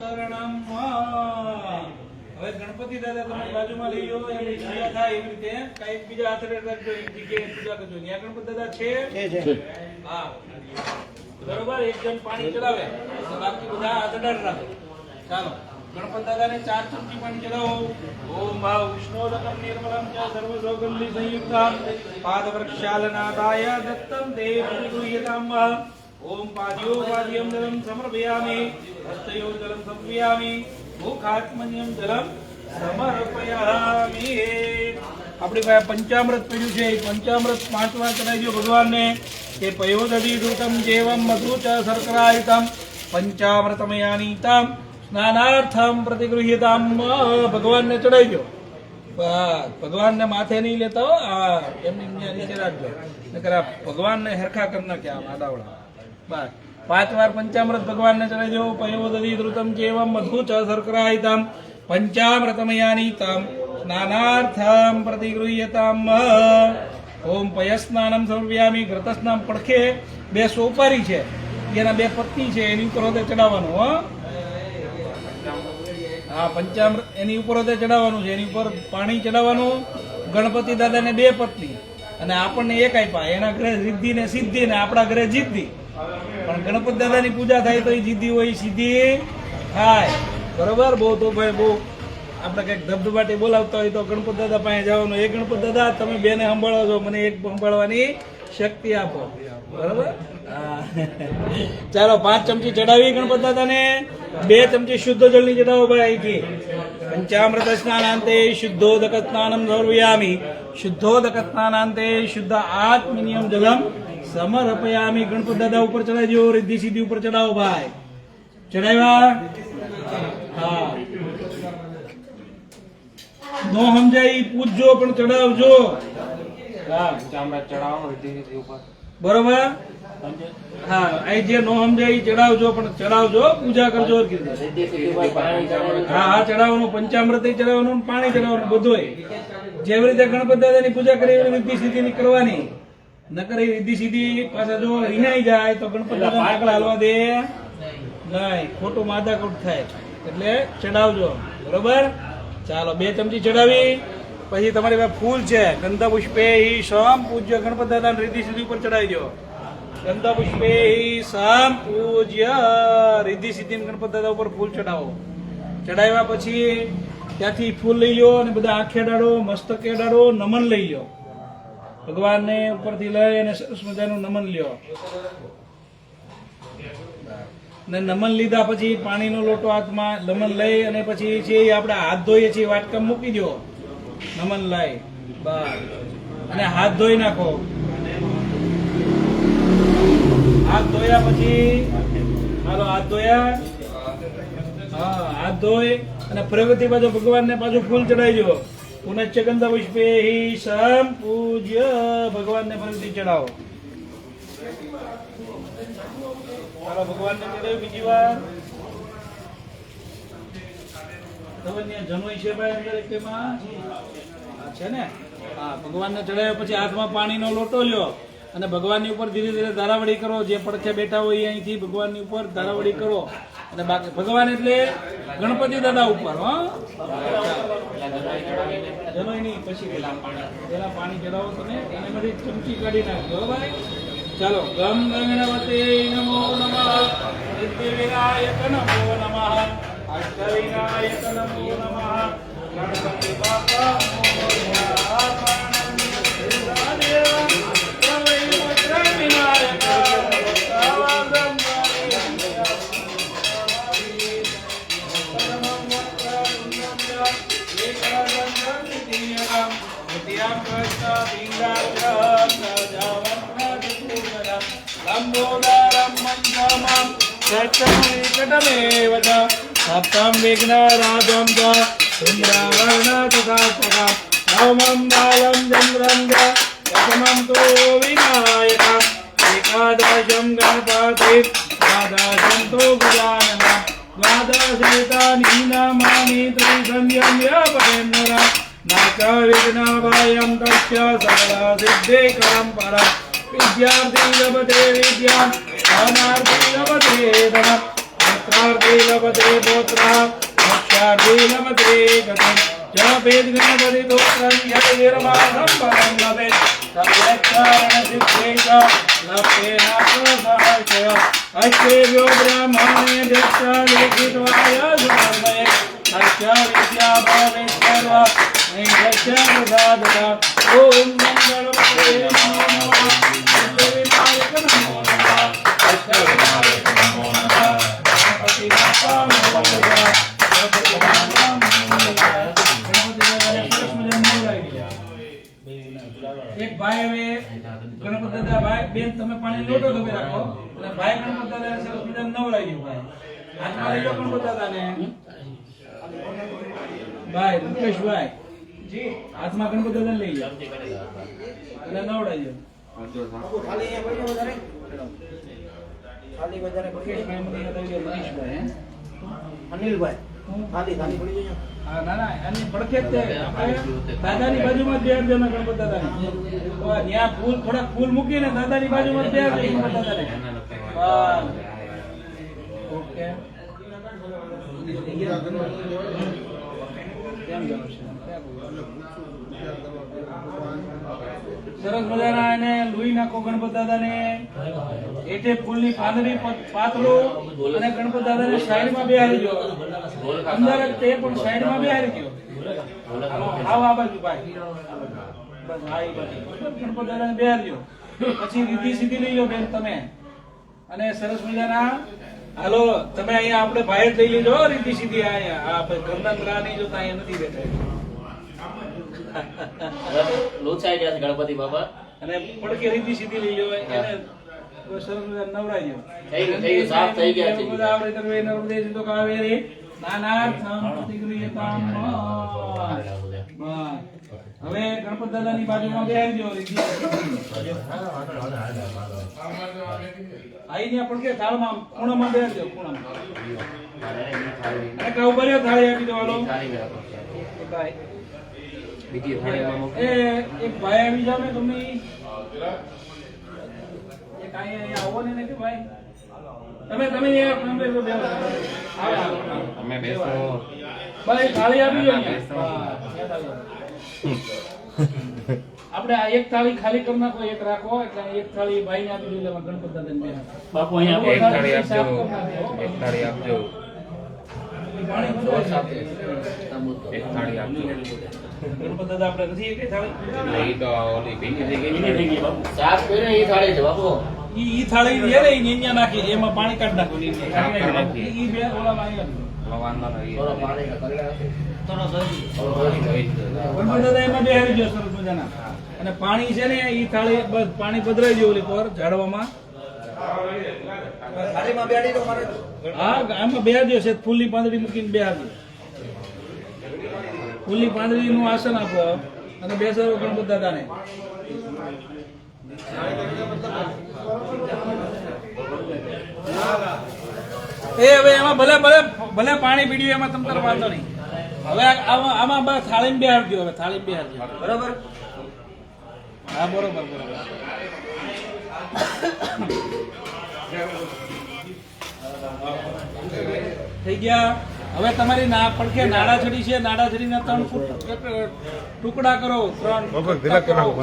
હવે ગણપતિ દાદા તમે બાજુમાં લઈ લો એની પૂજા થાય એવી રીતે કઈક બીજા હાથે રાખજો એક જગ્યાએ પૂજા કરજો ત્યાં ગણપતિ દાદા છે હા બરોબર એક જણ પાણી ચડાવે તો બાકી બધા હાથડાર રાખો ચાલો ગણપતિ દાદાને 4 ચમચી પાણી ચડાવો ઓમ ભાવ વિષ્ણોદકમ નિર્મલમ ચ સર્વ સૌગંધિ સંયુક્તમ પાદવૃક્ષાલનાદાય દત્તમ દેવ પરિગૃહ્યતામ ओम पाद्यो पाद्यम जलम समर्पयामि हस्तयो जलम समर्पयामि मुखात्मन्यम जलम समर्पयामि આપણી પાસે પંચામૃત પડ્યું છે પંચામૃત 5 વાર ચડાવી દો ભગવાનને કે પયોદધિ દૂતમ જેવમ મધુ ચ શર્કરાયતમ પંચામૃતમયાનીતમ સ્નાનાર્થમ પ્રતિગૃહ્યતામ ભગવાનને ચડાવી દો ભગવાનને માથે નહીં લેતા હો એમની નીચે રાખજો નકર ભગવાનને હરખા કરી નાખ્યા આડાવડા 5 વાર પંચામૃત ભગવાનને ચડાવી દો પયોદધિ ધૃતમ જેવમ મધુ ચ શર્કરાયતમ પંચામૃતમયાનીતમ સ્નાનાર્થમ પ્રતિગૃહ્યતામ ઓમ પયસ્નાનમ સમર્પયામિ ઘૃતસ્નાન પડખે 2 સોપારી છે એના 2 પત્ની છે એની ઉપર હોતે ચડાવવાનું હો હા પંચામૃત એની ઉપર હોતે ચડાવવાનું છે એની ઉપર પાણી ચડાવવાનું ગણપતિ દાદાને 2 પત્ની અને આપણને એક આપ્યા એના ઘરે રિદ્ધિ ને સિદ્ધિ ને આપણા ઘરે જીદ્દી પણ ગણપતિ દાદાની પૂજા થાય તો એ જીદ્દી હોય સીધી થાય બરોબર બહુ તો ભાઈ બહુ આપણે કંઈક ધબધબાટી બોલાવતા હોય તો ગણપતિ દાદા પાસે જવાનું એ ગણપતિ દાદા તમે બેને સંભાળો છો મને એક સંભાળવાની શક્તિ આપો બરોબર ચાલો 5 ચમચી ચડાવી ગણપતિ દાદાને 2 ચમચી શુદ્ધ જળની ચડાવો ભાઈ અહીંથી પંચામૃત સ્નાનાંતે શુદ્ધોદક સ્નાનમ સમર્પયામિ શુદ્ધોદક સ્નાનાંતે શુદ્ધ આત્મનિયમ જલમ સમર્પયામિ ગણપતિ દાદા ઉપર ચડાવી દો રિદ્ધિ સિદ્ધિ ઉપર ચડાવો ભાઈ ચડાવ્યા હા નો સમજાય પૂછજો પણ ચડાવજો હા ચામડા ચડાવો રિદ્ધિ સિદ્ધિ ઉપર બરોબર હા આ જે નો સમજાય ચડાવજો પણ ચડાવજો પૂજા કરજો હા હા ચડાવવાનું પંચામૃત ચડાવવાનું પાણી ચડાવવાનું બધું જેવી રીતે ગણપતિ દાદાની પૂજા કરી એવી રિદ્ધિ સિદ્ધિ કરવાની નકર એ રિદ્ધિ સિદ્ધિ પાછા જો રિનાઈ જાય તો ગણપતિ દાદા આગળ હાલવા દે નહીં ખોટું માદાકૂટ થાય એટલે ચડાવજો બરોબર ચાલો 2 ચમચી ચડાવી પછી તમારી પાસે ફૂલ છે ગંધા પુષ્પે સમ પૂજ્ય ગણપતિ દાદા રિદ્ધિ સિદ્ધિ ઉપર ચડાવી દો ગંધા પુષ્પે સમ પૂજ્ય રિદ્ધિ સિદ્ધિ ગણપતિ દાદા ઉપર ફૂલ ચડાવો ચડાવ્યા પછી ત્યાંથી ફૂલ લઈ લો અને બધા આંખે અડાડો મસ્તકે અડાડો નમન લઈ લો ભગવાનને ઉપરથી લઈ અને સરસ મજાનું નમન લ્યો ને નમન લીધા પછી પાણીનો લોટો હાથમાં નમન લઈ અને પછી છે આપણે હાથ ધોઈએ છીએ વાટકા મૂકી દો નમન લઈ બસ અને હાથ ધોઈ નાખો હાથ ધોયા પછી હાલો હાથ ધોયા હા હાથ ધોઈ અને પ્રગતિ બાજુ ભગવાનને પાછું ફૂલ ચડાવી દો પુનશ્ચ ગંધા પુષ્પે સમ પૂજ્ય ભગવાનને ફરીથી ચડાવો ચાલો ભગવાનને ચડાવ્યું બીજી વાર જનોઈ છે ભાઈ અંદર તેમાં છે ને હા ભગવાનને ચડાવ્યા પછી હાથમાં પાણીનો લોટો લ્યો અને ભગવાનની ઉપર ધીરે ધીરે ધારાવડી કરો જે પડખે બેઠા હોય અહીંથી ભગવાનની ઉપર ધારાવડી કરો અને બાકી ભગવાન એટલે ગણપતિ દાદા ઉપર હો જનોઈ નહીં પછી પેલા પાણી ચડાવો તમે અને બધી ચમચી કાઢી નાખજો ભાઈ ચાલો ગમ ગણપતે નમો નમઃ સિદ્ધિ વિનાયક નમો નમઃ અષ્ટ વિનાયક નમો નમઃ ગણપતિ બાપા सप्तम विघ्नराजं च सुन्द्रावर्णतथास्तथा नवमं बालं चन्द्रं च दशमं तु विनायक एकादशं गणपति द्वादशं तु गजानन द्वादशेतानि नामानि त्रिसंयम्य न च विघ्नभयं तस्य सर्वसिद्धिकरं परं विद्यार्थी लभते विद्याम् अनार्थी लभते धनम् શાસ્ત્રાર્થી લભતે પુત્રઃ મોક્ષાર્થી લભતે ગતિં જપેદ ગણપતિ દોત્રં યત નિર્માણં ફલં લભેત સમ્યક્કારણ સિદ્ધેચ લભતે નાસ્તસહસ્ય અશ્વેભ્યો બ્રાહ્મણે દક્ષા લિખિતવાય સુમર્મયે અસ્ય વિદ્યા ભવેશ્વર નૈરસ્ય પ્રસાદતા ઓમ મંગળમતે નમો નમઃ વિનાયક નમો નમઃ અષ્ટવિનાયક નમો નમઃ ગણપતિ બાપા નમો નમઃ ગણપતિ બાપા એક ભાઈ હવે ગણપતિ દાદા ભાઈ બેન તમે પાણી લોટો તમે રાખો અને ભાઈ ગણપતિ દાદા સરસ મજાનું નવડાવી દો ભાઈ હાથમાં લઈ લો ગણપતિ દાદાને ભાઈ રૂપેશભાઈ જી હાથમાં ગણપતિ દાદાને લઈ જાઓ અને નવડાવી દો ખાલી અહીંયા પડ્યો વધારે ખાલી વધારે મુકેશભાઈ મને બતાવી દો મનીષભાઈ અનિલભાઈ ખાલી ખાલી પડી જજો હા ના ના આની પડખે જ છે આપણે દાદાની બાજુમાં જ બેસજો ને ગણપતિ દાદાની તો ત્યાં ફૂલ થોડા ફૂલ મૂકીને દાદાની બાજુમાં જ બેસજો ગણપતિ દાદાને બસ ઓકે કેમ જાવ છે સરસ મજાના એને લુઈ નાખો ગણપતિ દાદાને એઠે ફૂલની પાંદડી પાતળું અને ગણપતિ દાદાને સાઈડમાં બેહારી દો અંદર જ તે પણ સાઈડમાં બેહારી દો આવો આ બાજુ ભાઈ બસ આ બાજુ ગણપતિ દાદાને બેહારી દો પછી રીધી સીધી લઈ લો બેન તમે અને સરસ મજાના હાલો તમે અહીંયા આપણે ભાઈ જ લઈ લેજો રીધી સીધી અહીંયા આ ઘરના ત્રા નહીં જોતા અહીંયા નથી બેઠા લોચાઈ ગયા છે ગણપતિ બાપા અને પડકે રીતિ સીધી લઈ લો એને સરસ મજાનું નવરાઈ દો થઈ ગયું સાફ થઈ ગયા છે બધા આવડે તમે નર્મદે તો કાવેરી નાનાર્થમ પ્રતિક્રિયતામ હવે ગણપતિ દાદાની બાજુમાં બેસી જાઓ રીતિ આઈને પડકે થાળમાં ખૂણામાં બેસી જાઓ ખૂણામાં અને કાઉ ભર્યો થાળી આપી દો હાલો બાય બીજી થાળીમાં એ એક ભાઈ આવી જાવ ને તમે એક અહીંયા આવો ને કે ભાઈ તમે અમે બેસો ભાઈ થાળી આપી દો આપણે આ એક થાળી ખાલી કરી નાખો એક રાખો એટલે એક થાળી ભાઈને આપી દો એટલે ગણપતિ દાદાને બે બાપુ અહીંયા એક થાળી આપજો એક થાળી આપજો એક થાળી આપજો ગણપતિ દાદા આપણે નથી એક થાળી એ તો ઓલી ભીની થઈ ગઈ થઈ ગઈ બાપુ સાફ કરીને એ થાળી છે બાપુ ઈ થાળી રે ને અહીંયા નાખી એમાં પાણી કાઢ નાખો ઈ બે ઓલામાં અહીંયા લવાના રહી થોડો પાણી ગણપતિ દાદા એમાં બેહારી ગયો સરસ મજાના અને પાણી છે ને ઈ થાળી બસ પાણી પધરાઈ દો ઓલી પર ઝાડવામાં થાળીમાં બેહાડી દો મારે હા આમાં બેહારી દો છે ફૂલની પાંદડી મૂકીને બેહારી દો ફૂલની પાંદડીનું આસન આપો અને બેસાડો ગણપતિ દાદાને એ હવે એમાં ભલે ભલે ભલે પાણી પીડ્યું એમાં તમ તારે વાંધો નહીં હવે આમાં બસ થાળીમાં બેહારજો હવે થાળીમાં બેહારજો બરોબર હા બરોબર થઈ ગયા હવે તમારી પડખે નાડા છડી છે નાડા છડીના 3 ફૂટ ટુકડા કરો 3 કટકા કરો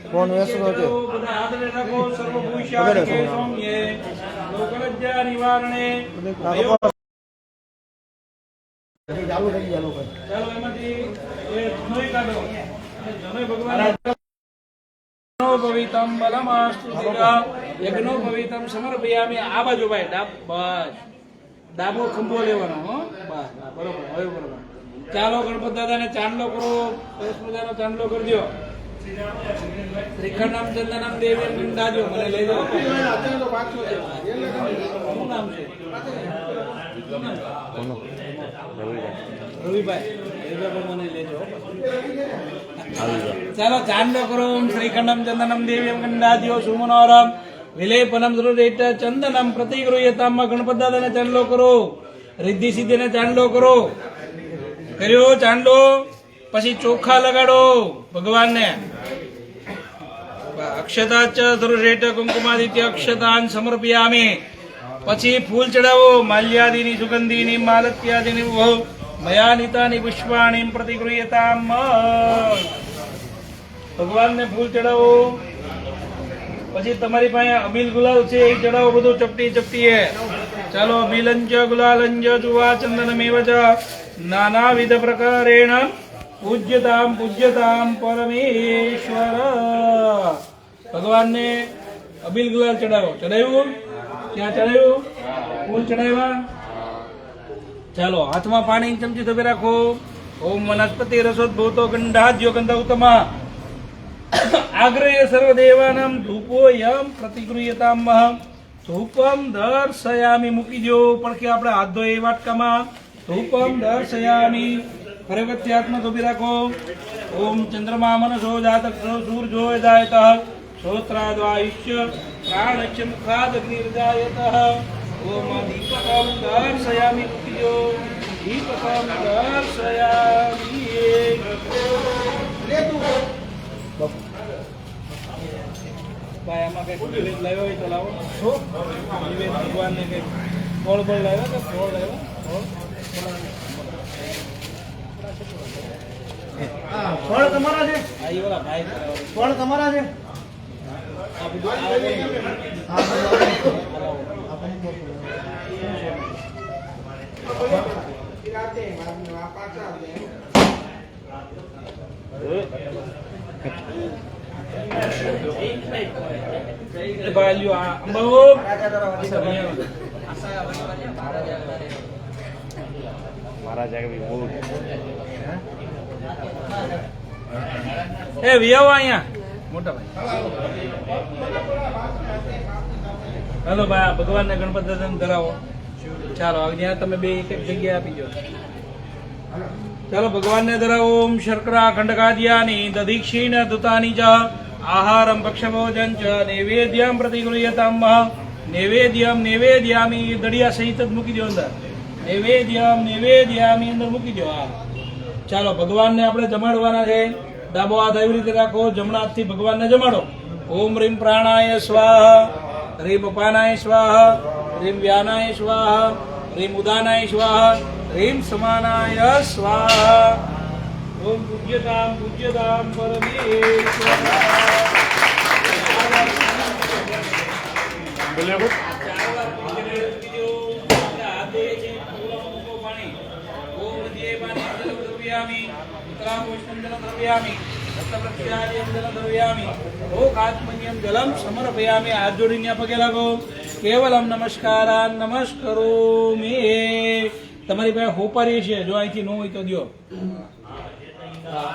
કોણ વેસનો છે બધા હાથને રાખો સર્વભૂષાણિકે સૌમ્યે લોકલજ્જા નિવારણે ચાલુ કરી ચાલુ કર ચાલો એમાંથી એ ધનોય કાઢો ધનોય ભગવાન ભવિતમ બલમાસ્તુ દિગા યજ્ઞો ભવિતમ સમર્પયામિ આ બાજુ ભાઈ બસ ડાબો ખંભો લેવાનો હો બસ બરોબર હવે બરોબર ચાલો ગણપતિ દાદાને ચાંદલો કરો સરસ મજાનો ચાંદલો કરજો શ્રીખંડમ ચંદનમ દેવી ગંડાજો મને લઈ જાઓ. શું નામ છે? રવિભાઈ મને લેજો. ચાલો ચાંદો કરો. ઓમ શ્રીખંડમ ચંદનમ દેવી ગંડાજો સુમનોરમ વિલેપનમ સૃજેત ચંદનમ પ્રતિગૃહ્યતામ. ગણપત દાદાને ચાંદલો કરો. રિદ્ધિ સિદ્ધિને ચાંદલો કરો. કર્યો ચાંદલો. પછી ચોખા લગાડો ભગવાનને. અક્ષતાચ સૃજેત કુંકુમાદિત્ય અક્ષતાન સમર્પયામિ. પછી ફૂલ ચડાવો. માલ્યાદિની સુગંધીની માલત્યાદિની વહુ મયાનિતાની પુષ્પાણી પ્રતિગૃહ્યતામ. ભગવાનને ફૂલ ચડાવો. પછી તમારી પાસે અબીલ ગુલાલ છે એ ચડાવો. બધું ચપટી ચપટી હે. ચાલો અબીલંજ ગુલાલંજ જુવા ચંદનમેવ ચ નાનાવિધ પ્રકારેણ પૂજ્યતામ પૂજ્યતામ પરમેશ્વર. ભગવાનને અબીલ ગુલાલ ચડાવો. ચડાવ્યું? ક્યાં ચડાવ્યું? ફૂલ ચડાવ્યા? ચાલો હાથમાં પાણી ચમચી ધોબે રાખો. ઓમ વનસ્પતિ રસોદ્ભૂતો ગંધાદ્યો ગંધ ઉત્તમા આગ્રહ્ય સર્વદેવાનામ ધૂપોયમ પ્રતિગૃહ્યતામ. ધૂપમ દર્શયામી. મૂકી દો પડખે આપણે હાથ ધોઈ વાટકામાં. ધૂપમ દર્શયામી. ફરેવતી હાથમાં ધોબી રાખો. ઓમ ચંદ્રમા મનસો જાતક્ષો સૂર્જો જાયત શ્રોત્રાદ્વાયુષ્ય પ્રાણશ્ચ મુખાદ અગ્નિર્જાયત. ઓમ દીપકમ દર્શયામી. મૂકી દો દીપકમ દર્શયામી. ભાઈ આમાં કઈ નિવેદ લાવ્યો હોય તો લાવો. નિવેદ ભગવાનને કઈ ફળ બળ લાવ્યા કે ફળ લાવ્યા? ફળ તમારા છે? હા એ ઓલા ભાઈ ફળ તમારા છે? આ બધું આ ભાઈ લ્યો આ અંબાઓ. महाराज आगे भी बहुत એ વિયાવો અહીંયા મોટા ભાઈ. હાલો ભાઈ ભગવાનને ગણપત દાદાને ધરાવો. ચાલો હવે ત્યાં તમે બે એક એક જગ્યાએ આપી દો. ચાલો ભગવાનને ધરાવો. ઓમ શર્કરા ખંડકાદ્યાની દધીક્ષીણ દુતાની ચ આહારમ ભક્ષભોજન ચ નૈવેદ્યમ પ્રતિગૃહ્યતામ. નૈવેદ્યમ નૈવેદ્યામી. દડિયા સહિત જ મૂકી દો અંદર. નૈવેદ્યમ નૈવેદ્યામી અંદર મૂકી દો. હા ચાલો ભગવાનને આપણે જમાડવાના છે. ડાબો હાથ એવી રીતે રાખો. જમણા હાથથી ભગવાનને જમાડો. ઓમ રીમ પ્રાણાય સ્વાહા. રીમ અપાનાય સ્વાહા. રીમ વ્યાનાય સ્વાહા. રીમ ઉદાનાય સ્વાહા. રીમ સમાનાય સ્વાહા. ઓમ પૂજ્યતામ પૂજ્યતામ પરમેશ્વર. જલમ સમર્પયામિ. હાથ જોડીને પગે લાગો. કેવલમ નમસ્કારાન નમસ્કરોમિ. તમારી પાસે હોપારી છે, જો અહીંથી ન હોય તો દો.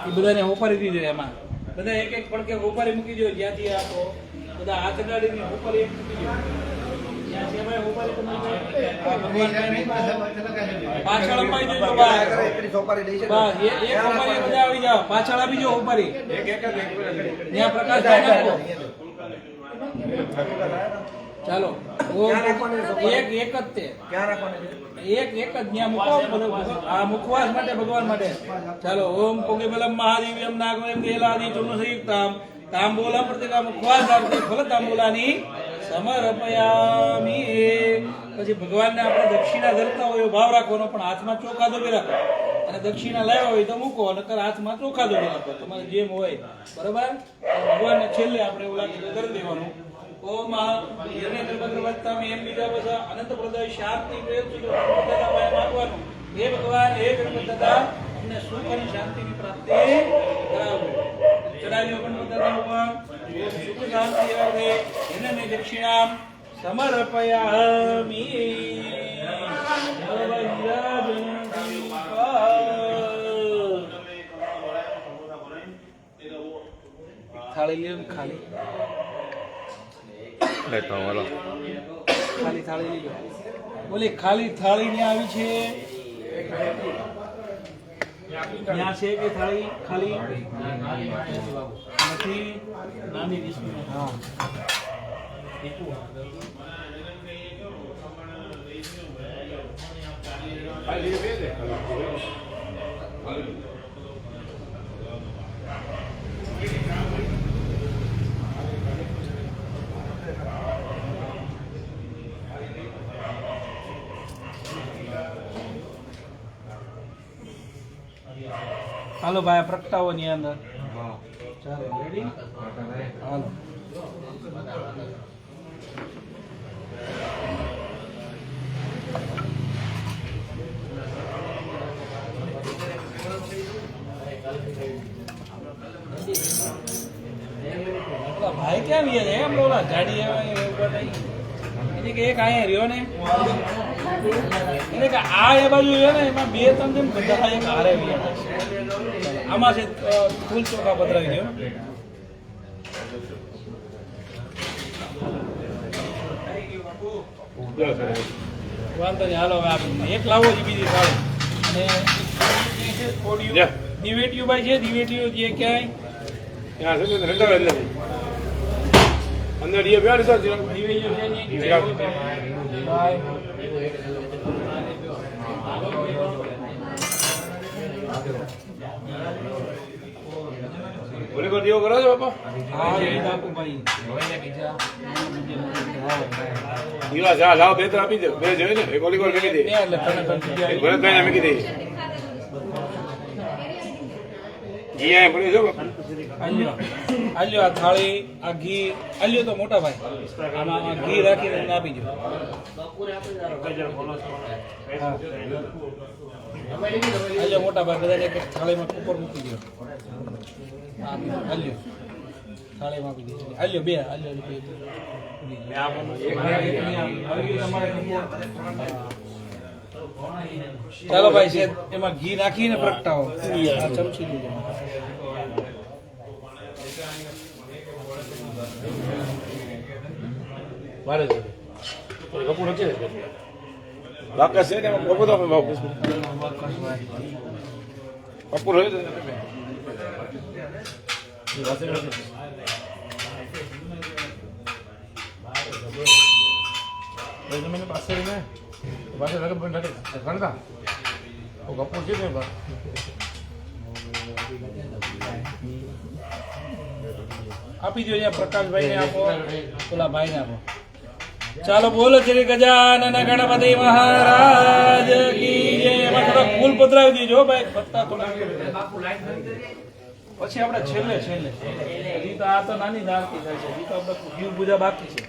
એ બધાને હોપારી દીધો. એમાં બધા એક એક પડકે હોપારી મૂકી દો. જ્યાંથી આપો બધા હાથ ગાડીને હોપારી એક મૂકી દો. પાછળ અપાઈ દેજો. બસ એક હોપારી બધા આવી જાઓ. પાછળ આપી જો હોપારી. ત્યાં પ્રકાશ નાખો. ચાલો એક એક જ તે એક એક જ ત્યાં મૂકો. આ મુખવાસ માટે ભગવાન માટે. ચાલો ઓમ પોગેબલમ મહાદેવ્યમ નાગવયમ ગેલાદિ ચુર્ણસયુક્તામ તાંબૂલમ પ્રતિકા મુખવાસ આપતે ફલ તાંબૂલાની સમર્પયામિ. પછી ભગવાનને આપણે દક્ષિણા ધરતા હોય એવો ભાવ રાખવાનો, પણ હાથમાં ચોખા ધોબી રાખો. અને દક્ષિણા લાવ્યા હોય તો મૂકો, નકર હાથમાં ચોખા ધોબી રાખો. તમારે જેમ હોય બરોબર. ભગવાનને છેલ્લે આપણે એવું લાગે તો કરી દેવાનું. ઓમ એમ બીજા બધા અનંત પ્રદય શાંતિ પ્રેમ માંગવાનું. હે ભગવાન હે ગણપત દાદા અમને સુખ અને શાંતિની પ્રાપ્તિ કરાવો. ચડાવ્યો ગણપત દાદા ઉપર સુખ શાંતિ આવે એને દક્ષિણામ સમર્પયામિ. થાળી લ્યો ને ખાલી લેતો બોલો ખાલી થાળી લઈ લો. ઓલી ખાલી થાળી ને આવી છે ત્યાં છે કે થાળી ખાલી નથી નાની ડીશમાં. હા હાલો ભાઈ પ્રગટાવો ની અંદર. ચાલો રેડી હાલો. પેલા ભાઈ ક્યાં ગયા છે એમ બોલા ગાડી એને કે એક અહીંયા રહ્યો ને એને કે આ એ બાજુ રહ્યો ને એમાં બે ત્રણ જેમ બધા એક હારે રહ્યા છે. આમાં છે ફૂલ ચોખા પધરાવી દો. વાંધો નહીં હાલો હવે એક લાવો છે બીજી થાળી અને દિવેટીયું ભાઈ છે દિવેટીયું જે ક્યાંય અંદર ये प्यार सर દિવેટીયું છે ને बोले को दियो करो बापा હા એ બાપુ ભાઈ દીવા જા લાવ બે તો આપી દે બે જોઈ ને એક ઓલી કોલ મેકી દે બે એટલે તને એક ભરતભાઈ ને મેકી દે જી આ પડી જો બાપા આલ્યો આલ્યો આ થાળી આ ઘી આલ્યો તો મોટા ભાઈ આમાં આ ઘી રાખીને એને આપી દો. હા આલ્યો મોટા ભાઈ બધાને એક થાળીમાં ઉપર મૂકી દો. આલ્યો થાળીમાં આપી દો. આલ્યો બે આલ્યો બે. ચાલો ભાઈ છે એમાં ઘી નાખીને પ્રગટાવો. આ ચમચી લીધો. મારે કપૂર છે બાકા છે ને કપૂર તો બાપુ કપૂર હોય तो मैंने पास से में पास लगे बन रखे खड़का वो कपूर છે ને બા આપી દો અહીંયા પ્રકાશભાઈ ને આપો ઓલા ભાઈ ને આપો. ચાલો બોલો શ્રી ગજાનન ગણપતિ મહારાજ કી જય. એમાં થોડા ફૂલ પધરાવી દેજો ભાઈ પત્તા તો નાખી પછી આપણે છેલ્લે હજી તો આ તો નાની નારતી થાય છે હજી તો આપણે જીવ પૂજા બાકી છે.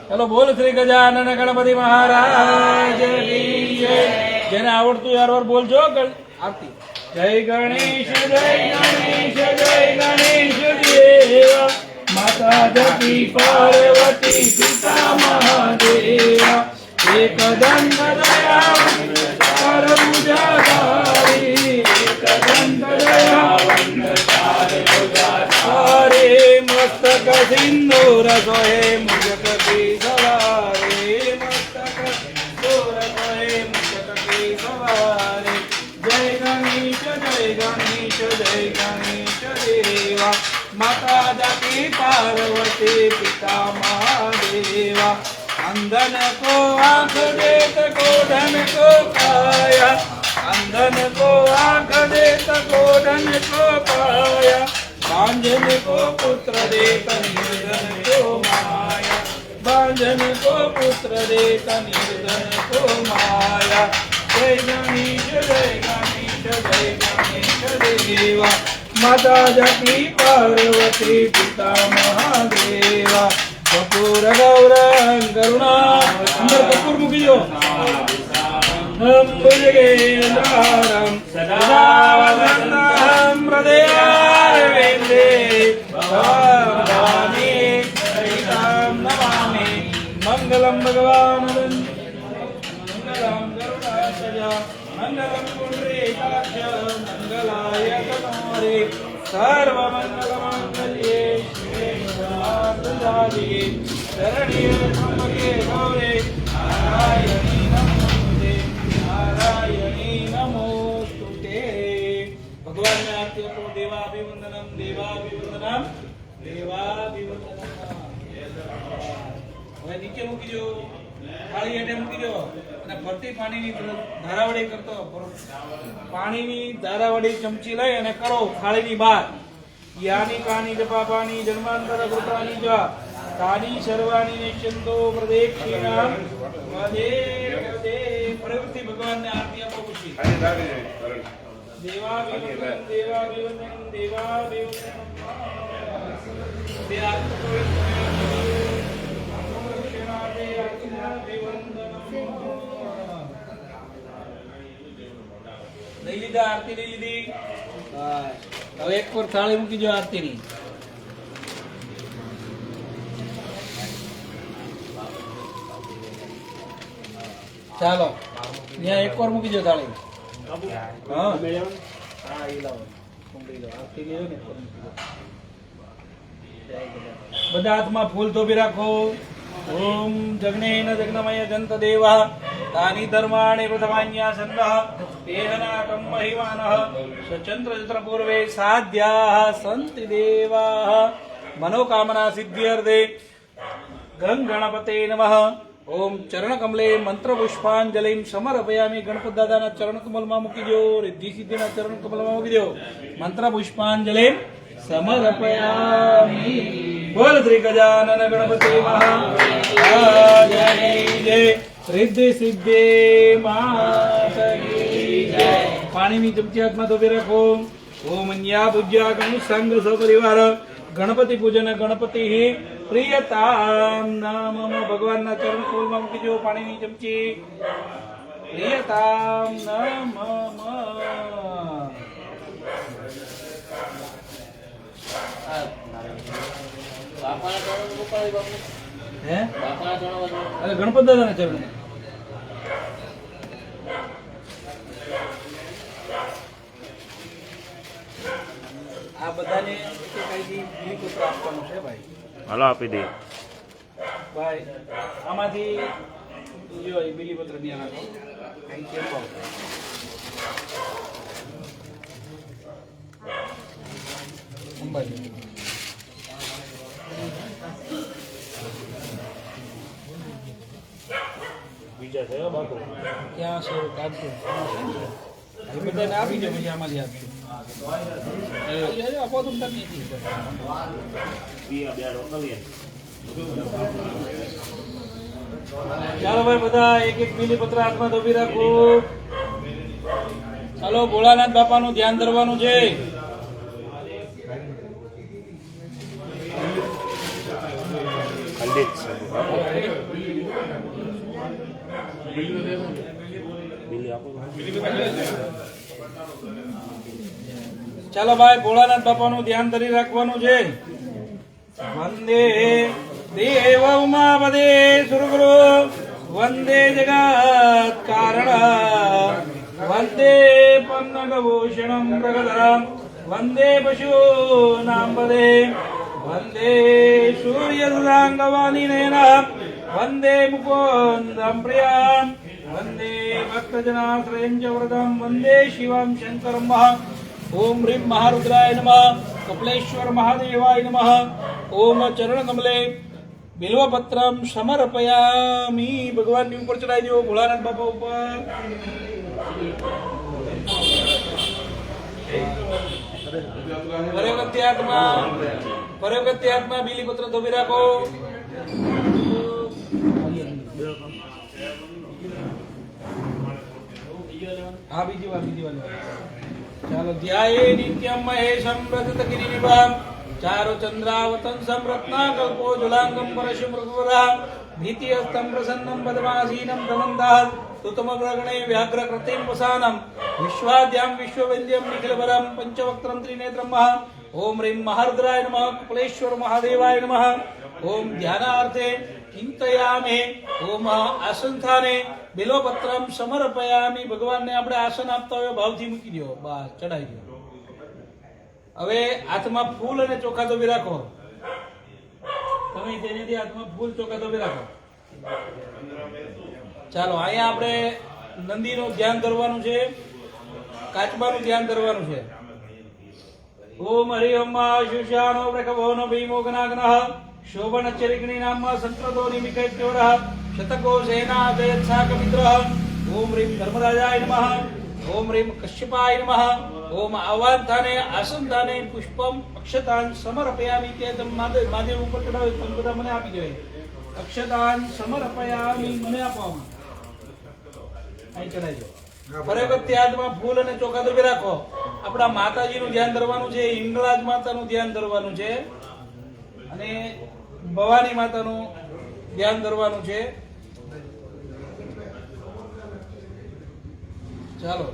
ચાલો બોલ શ્રી ગજાનન ગણપતિ મહારાજ કી જય. જેને આવડતું યાર વાર બોલજો આરતી. જય ગણેશ જય ગણેશ જય ગણેશ દેવા માતા જતી પાર્વતી પિતા મહાદેવા એક દંડ દયાવંત ચાર ભુજાધારી એક દંડ દયાવંત ચાર ભુજાધારી મસ્તક સિંદૂર સોહે મુજક કી સવારે મસ્તક સિંદૂર સોહે મુજક કી સવારે જય ગણેશ જય ગણેશ દેવા माता जाति पार्वती पिता महादेवा अंधन को आंख देत गोधन को पाया अंधन को आंख देत गोधन को पाया बांझन को पुत्र देत निर्धन को माया बांझन को पुत्र देत निर्धन को माया जय गणेश देवा माता जाति पार्वती पिता महादेवा कपूर गौरं करुणा अंदर कपूर मुकी दो हम भुजगेन्द्रं सदा वदन्तं हृदयारविन्दे भवानी हरितं नमामि मंगलं भगवान् मंगलं गरुडाध्वजा मंगलं पुण्डरीकाक्ष मंगलाय तनोरे सर्वमंगलमांगल्ये સાધિકે શરણ્ય ત્રંબકે ગૌરે નારાયણી નમોસ્તુતે નારાયણી નમોસ્તુતે ભગવાનને આરતી આપો દેવાભિવંદનમ દેવાભિવંદનમ દેવાભિવંદનમ હવે નીચે મૂકી દો થાળી હેઠે મૂકી દો અને ફરતી પાણીની ધારાવડી કરતો પાણીની ધારાવડી ચમચી લઈ અને કરો થાળીની બહાર યાની કાની જપાપાની જન્માંતર કૃતાની ચ તાની સર્વાણી નિશ્ચંતો પ્રદેક્ષિણા વદે વદે પ્રવૃત્તિ ભગવાનને આરતી આપો પછી દેવાભિવંદન દેવાભિવંદન દેવાભિવંદન તે આરતી લઈ લીધા આરતી લઈ લીધી હવે એક પર થાળી મૂકી દો આરતીની ચાલો ત્યાં એક વાર મૂકી દો થાળી હા એ લાવો કુંડી લો આરતી લેજો ને બધા હાથમાં ફૂલ થોભી રાખો ઓમ જગ્નેન જગ્નમય જંત દેવઃ તાની ધર્માણિ પ્રથમાન્યા સંદઃ તેહનાકમ મહિમાનઃ સચંદ્ર ચત્ર પૂર્વે સાધ્યાઃ સંતિ દેવાઃ મનોકામના સિદ્ધ્યર્થે ગં ગણપતે નમઃ ઓમ ચરણ કમલે મંત્ર પુષ્પાંજલિ સમર્પયામિ ગણપત દાદાના ચરણ કમલમાં મૂકી દો રિદ્ધિ સિદ્ધિના ચરણ કમલમાં મૂકી દો મંત્ર પુષ્પાંજલિ સમર્પયામિ બોલ શ્રી ગજાનન ગણપતિ મહારાજની જય રિદ્ધિ સિદ્ધિ માતની જય પાણીની ચમચી હાથમાં ધોબી રાખો ઓમ અન્યા પૂજ્યા ગણુ સંગ સપરિવાર ગણપતિ પૂજન ગણપતિ પ્રિયતામ નામ ભગવાનના ચરણ કમલમાં મૂકી દો પાણીની ચમચી પ્રિયતામ નામ બાપાના ચરણ મુકાવી બાપુ હે બાપાના ચરણ અરે ગણપત દાદાના ચરણ આ બધાને બીલી પત્ર આપવાનું છે ભાઈ હાલો આપી દઈએ ભાઈ આમાંથી જો એ બીલી પત્ર ત્યાં નાખો અહીં ચેપાવ અંબાજી બીજા છે બાપુ ક્યાં છે કાઢજો એ બધાને આપી દો પછી આમાંથી આપજો આપો તમે નથી ચાલો ભાઈ બધા એક એક બીલી પત્ર હાથમાં ધોબી રાખો ચાલો ભોળાનાથ બાપાનું ધ્યાન ધરવાનું છે ખંડિત છે બાપુ બીલી આપો ચાલો ભાઈ ભોળાનાથ બાપાનું ધ્યાન ધરી રાખવાનું છે વંદે દેવ ઉમાપદે સુરગુરુ વંદે જગત કારણ વંદે પન્નગભૂષણમ પ્રગદરમ વંદે પશુનાંબદે વંદે સૂર્યસુધાંગવાનિનેન વંદે મુકુંદમ પ્રિયમ વંદે ભક્તજનાશ્રયં ચ વ્રતમ વંદે શિવમ શંકરમ ઓમ હ્રીમ મહારુદ્રાય નમઃ કપિલેશ્વર મહાદેવાય નમઃ ઓમ ચરણ કમલે બિલ્વપત્રમ સમર્પયામિ ભગવાનની ઉપર ચડાવી દો ભોળાનાથ બાપા ઉપર પરોગત્ય હાથમાં બીલીપત્ર ધોબી રાખો હા બીજી વાર ચાલો ધ્યાયે નિત્યમ મહેશમ વ્રજત ગિરિનિભામ ચારો ચંદ્રાવતં સંરત્ના કલ્પો જુલાંગમ પરશુ મૃગવરા ભીતિયસ્તમ પ્રસન્નમ પદ્માસીનમ ધમંદાત તુતમગ્રગણે વ્યાઘ્ર કૃતિમ વસાનમ વિશ્વાદ્યામ વિશ્વવૈદ્યમ નિખિલવરમ પંચવક્त्रम ત્રિનેત્રમ મહા ઓમ હ્રીમ મહારુદ્રાય નમઃ કપિલેશ્વર મહાદેવાય નમઃ ઓમ ધ્યાનાર્થે ચિંતયામે ઓમ આસનસ્થાને બિલ્વપત્રમ સમર્પયામિ ભગવાનને આપણે આસન આપતા હોય ભાવથી મૂકી દો બસ ચડાવી દો હવે હાથમાં ફૂલ અને ચોખા ધોબી રાખો તમે તેનાથી હાથમાં ફૂલ ચોકાદોબી રાખો. ચાલો અહીંયા આપણે નંદીનું ધ્યાન કરવાનું છે, કાચબાનું ધ્યાન કરવાનું છે. ઓમ હરિ શુશાનો પ્રકભોનો ભીમો ગનાગ્નઃ શોભન ચરિગ્નિ નામા સંતતો નિમિકેત્યોરઃ શતકો સેના જયત્સાક મિત્રઃ ઓમ રીમ ધર્મરાજાય નમઃ ઓમ રીમ કશ્યપાય નમઃ ઓમ આવાંતાને આસંતાને પુષ્પમ અક્ષતાન સમર્પયામિ તે તમ મહાદેવ ઉપર ચડાવે તમે બધા મને આપી દેવાય. અક્ષતાન સમર્પયામિ મને આપવામાં અહીં ચડાવજો. બરાબર ત્યારમાં ફૂલ અને ચોકાદોબી રાખો. આપણા માતાજીનું ધ્યાન ધરવાનું છે, હિંગળાજ માતાનું ધ્યાન ધરવાનું છે અને ભવાની માતાનું ધ્યાન ધરવાનું છે. ચાલો.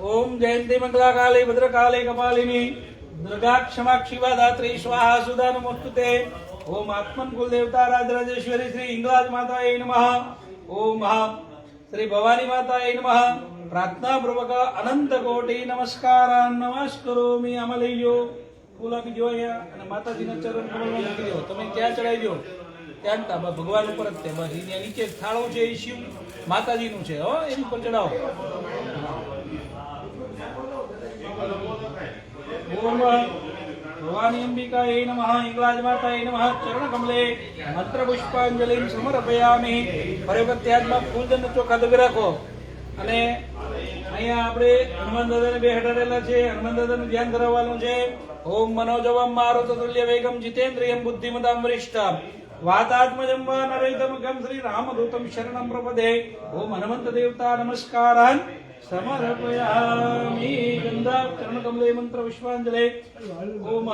ઓમ જયંતી મંગલા કાલે ભદ્રકાલે કપાલિની દુર્ગા ક્ષમા ક્ષિવા ધાત્રી સ્વાહા સુદા નમોસ્તુતે. ઓમ આત્મન કુલદેવતા રાજરાજેશ્વરી શ્રી હિંગળાજ માતાએ નમઃ. ઓમ શ્રી ભવાની માતાએ નમઃ. પ્રાર્થના પૂર્વક અનંત કોટી નમસ્કાર નમસ્કરોમી. આમાં લઈ લો, ફૂલ આપી દો અહીંયા અને માતાજીના ચરણ કમળમાં મૂકી દો. તમે ત્યાં ચડાવી દો, ત્યાં બસ ભગવાન ઉપર જ તે બસ. એની નીચે થાળો છે એ શિવ માતાજીનું છે, હો એની ઉપર ચડાવો. ઓમ ભવાની અંબિકાય નમઃ. હિંગળાજ માતાય નમઃ. ચરણ કમલે મંત્ર પુષ્પાંજલિ સમર્પયામિ. બરાબર ત્યારમાં ફૂલદંડ ચોકાદોબી રાખો અને અહીંયા આપણે હનુમાન દાદાને બે હટાડેલા છે. હનુમાન દાદાનું ધ્યાન ધરાવવાનું છે. ઓમ મનોજવમ મારુત તુલ્ય વેગમ જીતેન્દ્રિયમ બુદ્ધિમતામ વરિષ્ઠમ વાતાત્મજમ વા નરેતમ ગમ શ્રી રામદૂતમ શરણમ પ્રપદે. ઓમ હનુમંત દેવતા નમસ્કારાન સમર્પયામિ. ગંધા ચરણ કમલે મંત્ર પુષ્પાંજલિ. ઓમ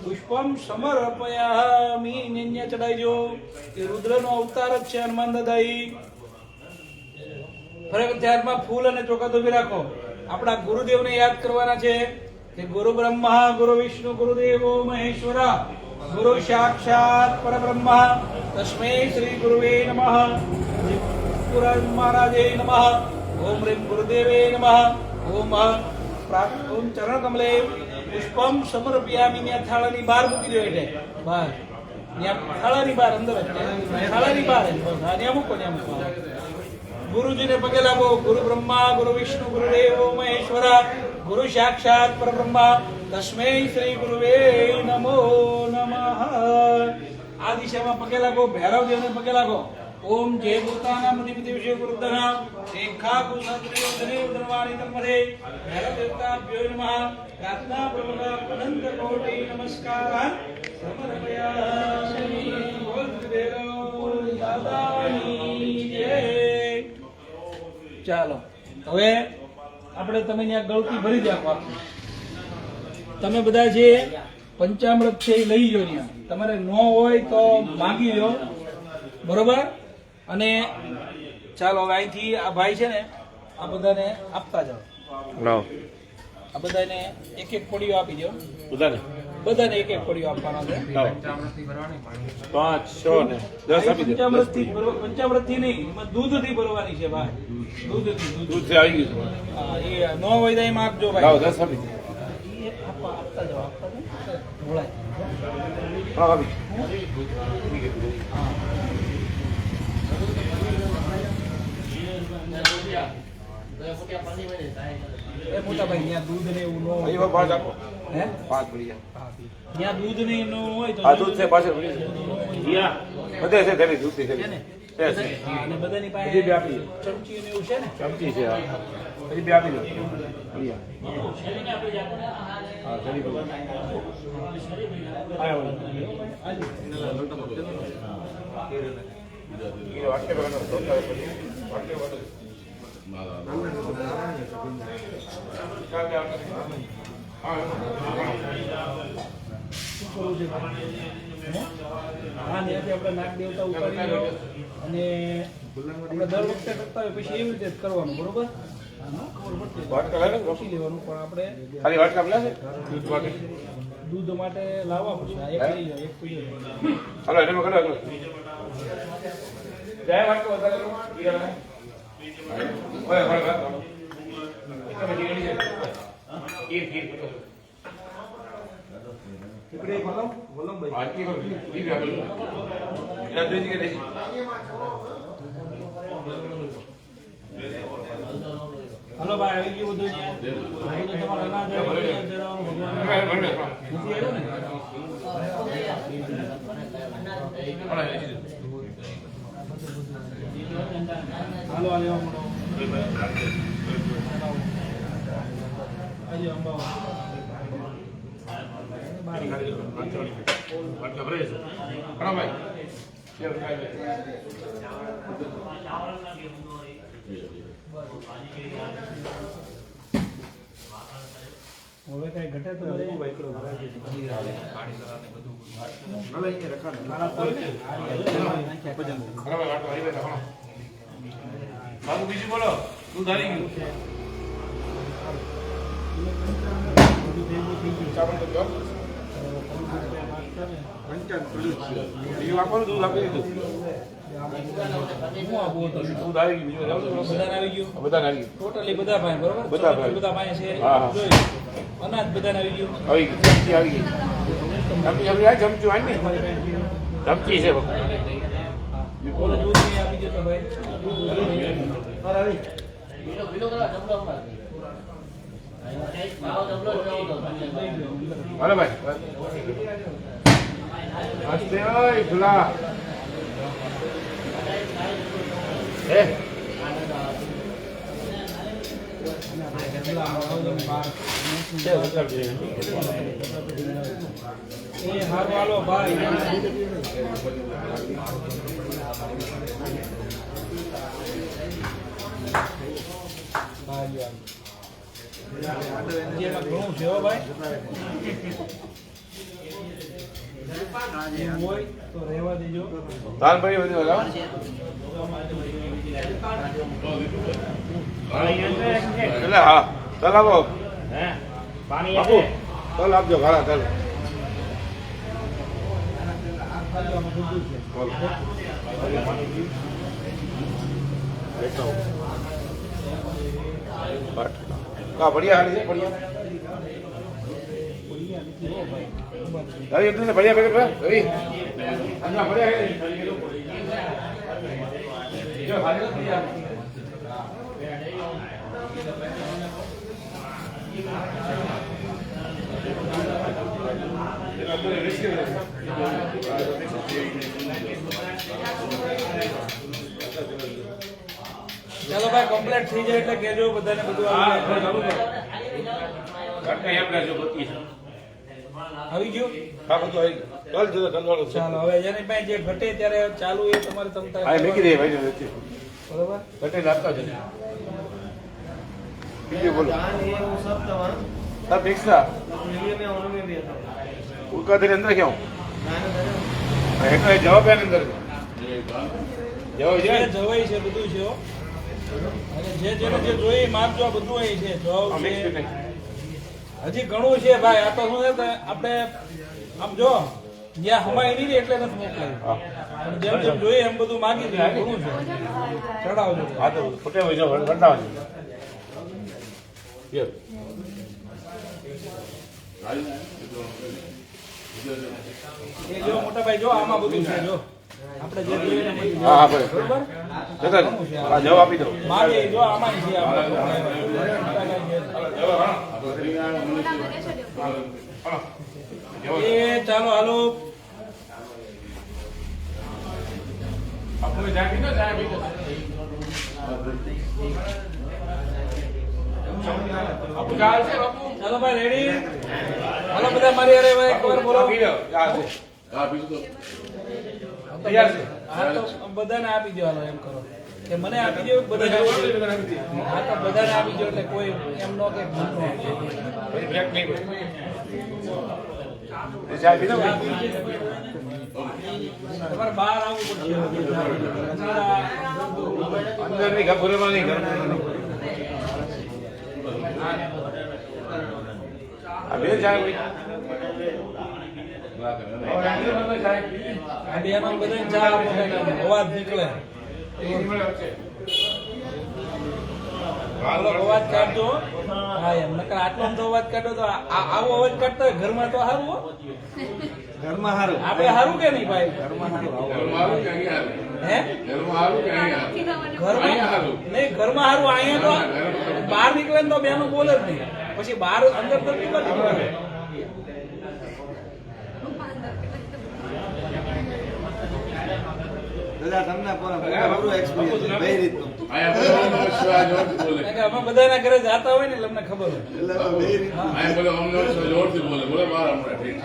પુષ્પમ સમર્પયામિ. ન્યા ચડાઈજો. એ રુદ્રનો અવતાર જ છે હનુમાન દાદા. ફરક ત્યારમાં ફૂલ અને ચોકાદોબી રાખો. આપણા ગુરુદેવને યાદ કરવાના છે. તે ગુરુ બ્રહ્મા ગુરુ વિષ્ણુ ગુરુદેવો મહેશ્વર ગુરુ સાક્ષાત પરબ્રહ્મ તસ્મૈ શ્રી ગુરુવે નમઃ. પુરાણ મહારાજે નમઃ. ઓમ રીમ ગુરુદેવે નમઃ. ઓમ ઓમ ચરણ કમલે પુષ્પમ સમર્પયામિ. ત્યાં થાળાની બહાર મૂકી દો. એટલે બહાર ત્યાં થાળાની બહાર, અંદર જ થાળાની બહાર જ બસ. ત્યાં મૂકો, ત્યાં મૂકો. ગુરુજીને પગે લાગો. ગુરુ બ્રહ્મા ગુરુ વિષ્ણુ ગુરુદેવો મહેશ્વર ગુરુ સાક્ષાત પરબ્રહ્મ તસ્મૈ શ્રી ગુરુવે નમો નમઃ. આ દિશામાં પગે લાગો. ભૈરવદેવને પગે લાગો. ઓમ જય ભૂતાનામ અધિપતિ વિષય ગુરુદના રેખા કુસત્રિયો ધને ઉદરવાણી તમરે ભૈરવ દેવતાભ્યો નમઃ. પ્રાર્થના પૂર્વક અનંત કોટી નમસ્કાર સમર્પયામિ. બોલ ભૈરવ દાદાની જય. ચાલો હવે આપણે તમે ત્યાં ગળતી ભરી દો. તમે બધા જે પંચામૃત છે એ લઈ લો. ત્યાં તમારે ન હોય તો માગી લો, બરોબર. અને ચાલો હવે અહીંથી આ ભાઈ છે ને આ બધાને આપતા જાઓ. આ બધાને એક એક કોડીઓ આપી દો. બધાને એક એક કોડીઓ આપવાનો છે. 5, 6 ને 10 આપી દે. પંચામૃત થી નહીં, એમાં દૂધ થી ભરવાની છે ભાઈ. દૂધ થી આવી ગયું. હા, એ ન હોય તો એમ આપજો ભાઈ. લાવો 10 આપી દે. આપતા જાઓ. ઢોળાય. હા આપી. એ મોટા ભાઈ ત્યાં દૂધ ને એવું ન હોય. અહીં 5 આપો. હે 5 પડી જાય. ત્યાં દૂધ ને ન હોય તો આ દૂધ છે પાછળ પડી જાય. બધે છે ઘરે દૂધ થી છે ઘરે. ને. છે. અને બધાની પાસે હજી બે આપી દો. ચમચી ને એવું છે ને. ચમચી છે. હા. હજી બે આપી દો. હા ચલી ગયું. આયો. ये वाक्य बनो दोनों वाक्य बनो હા, ત્યાંથી આપણે નાગ દેવતા ઉપાડી લો અને આપણે દર વખતે કરતા હોય પછી એવી રીતે જ કરવાનું, બરોબર. વાટકા લાગે પૂછી લેવાનું, પણ આપણે ખાલી વાટકા લાગે દૂધ માટે દૂધ માટે લાવવા પડશે. આ એક લઈ જાઓ, એક પી લો. હાલો એને કરો આગળ જય વાટકો વધારે લો ઈરા ઓય ઓય એક મિનિટ ખીર ખીર આરતી કરો ઈ રાખો એના દોજી કે દેસી હલો ભાઈ આવી ગયું બધું તમારે ના જાય બરાબર. નથી આવ્યું ને હાલો આ લેવા મળો આજે અંબાવા હવે કઈ ઘટે તો બધું વાયકડો ભરાઈ બાબુ બીજું બોલો તું ધારી ગયું ચાવલ તો ગયો બીજું આપવાનું દૂધ આપી દીધું હું આપું તો તું ધારી ગયું બીજું લાવજો. બધાને આવી ગયું બધા નારી ગયું ટોટલી બધા ભાઈ બરોબર બધા ભાઈ. બધા ભાઈ છે હા, હા. જોઈ અનાજ બધાને આવી ગયું આવી ગઈ ચમચી આવી ગઈ ચમચી આવી આ ચમચું આવી ને ચમચી છે બસ. ઓલો દૂધ નહીં આપી ગયો તો ભાઈ બીજો કરવા જમલો અમારે. આવો જમલો લેવો તો. હાલો ભાઈ હસ્તે ઓય ભલા હે એ હાર વાલો ભાઈ જેમાં ઘણું છે હો ભાઈ એમ હોય તો રહેવા દેજો દાલ ભાઈ બધું લાવો એટલે હા ચાલ આપો બાપુ ચાલ આપજો ઘણા ચાલ કા बढ़िया हाल है बढ़िया रवि इतने बढ़िया पैकेट पे रवि अन्ना बढ़िया है जो हाल है बढ़िया ચાલો ભાઈ કમ્પ્લીટ થઈ જાય એટલે કેજો બધાને બધું આવી જાય. આવી ગયું હા બધું આવી ચાલ જો ધનવાળો છે ચાલો હવે જેની પાસે જે ઘટે ત્યારે ચાલુ એ તમારે તમતા આ મેકી દે ભાઈ નથી બરોબર ઘટે લાગતા જ બીજું બોલો जान ये वो सब था सब फिक्स था वीडियो में उन्होंने भी था उसका तेरे अंदर क्या हूँ मैंने एक जवाब है अंदर जवाब જે है જવાય છે બધું છે હો. અને જે જેને જે જોઈએ એ માપજો આ બધું અહીં છે જવાબ છે હજી ઘણું છે ભાઈ આ તો શું છે કે આપણે આમ જો જ્યાં હમાય નહીં ને એટલે નથી મોકલાયું हाँ પણ જેમ જેમ જોઈએ એમ બધું માગી દે ઘણું છે ચડાવજો हाँ तो फुटे हुए जो घंटा ये એ જો મોટા ભાઈ જો આમાં બધું છે જો આપણે જે જોઈએ ને મળી हाँ हाँ જાય. भाई બરોબર जगह हाँ जवाब आप ही दो માગે જો આમાં છે આપણે એ ચાલો હાલો आपको जाके ना जाए भी आपको जाल से बापू ચાલો ભાઈ રેડી હાલો બધા મારી હારે એક વાર બોલો अभी लो जाल से हाँ बीजू तो तैयार से હા તો બધાને આપી દો હાલો એમ કરો કે મને આપી દો બધાને આપી દો. હા તો બધાને આપી દો એટલે કોઈ એમ નો કે ભૂલ ન થાય. ब्रेक नहीं ये चाय पी लो તમારે બહાર આવવું પડશે अंदर नहीं घर पूरे नहीं घर अभी चाय हुई और अंदर में चाय આ બેનો બધાને ચા આપો કંઈક અવાજ નીકળે આવો અવાજ કાઢજો. હા એમ નકર આટલો બધો અવાજ કાઢો તો આવો અવાજ કાઢતો હોય ઘરમાં તો સારું હો. ઘરમાં સારું આપણે સારું કે નહીં ભાઈ? ઘરમાં સારું હે ઘરમાં નહીં, ઘરમાં સારું. અહીંયા તો બહાર નીકળે ને તો બેનું બોલે જ નહીં, પછી બહાર અંદર તો નીકળે. દાદા તમને પૂરું એક્સપિરિયન્સ છે બે રીતનું અમે બધાના ઘરે જાતા હોય ને એટલે અમને ખબર હોય. એટલે બે રીતનું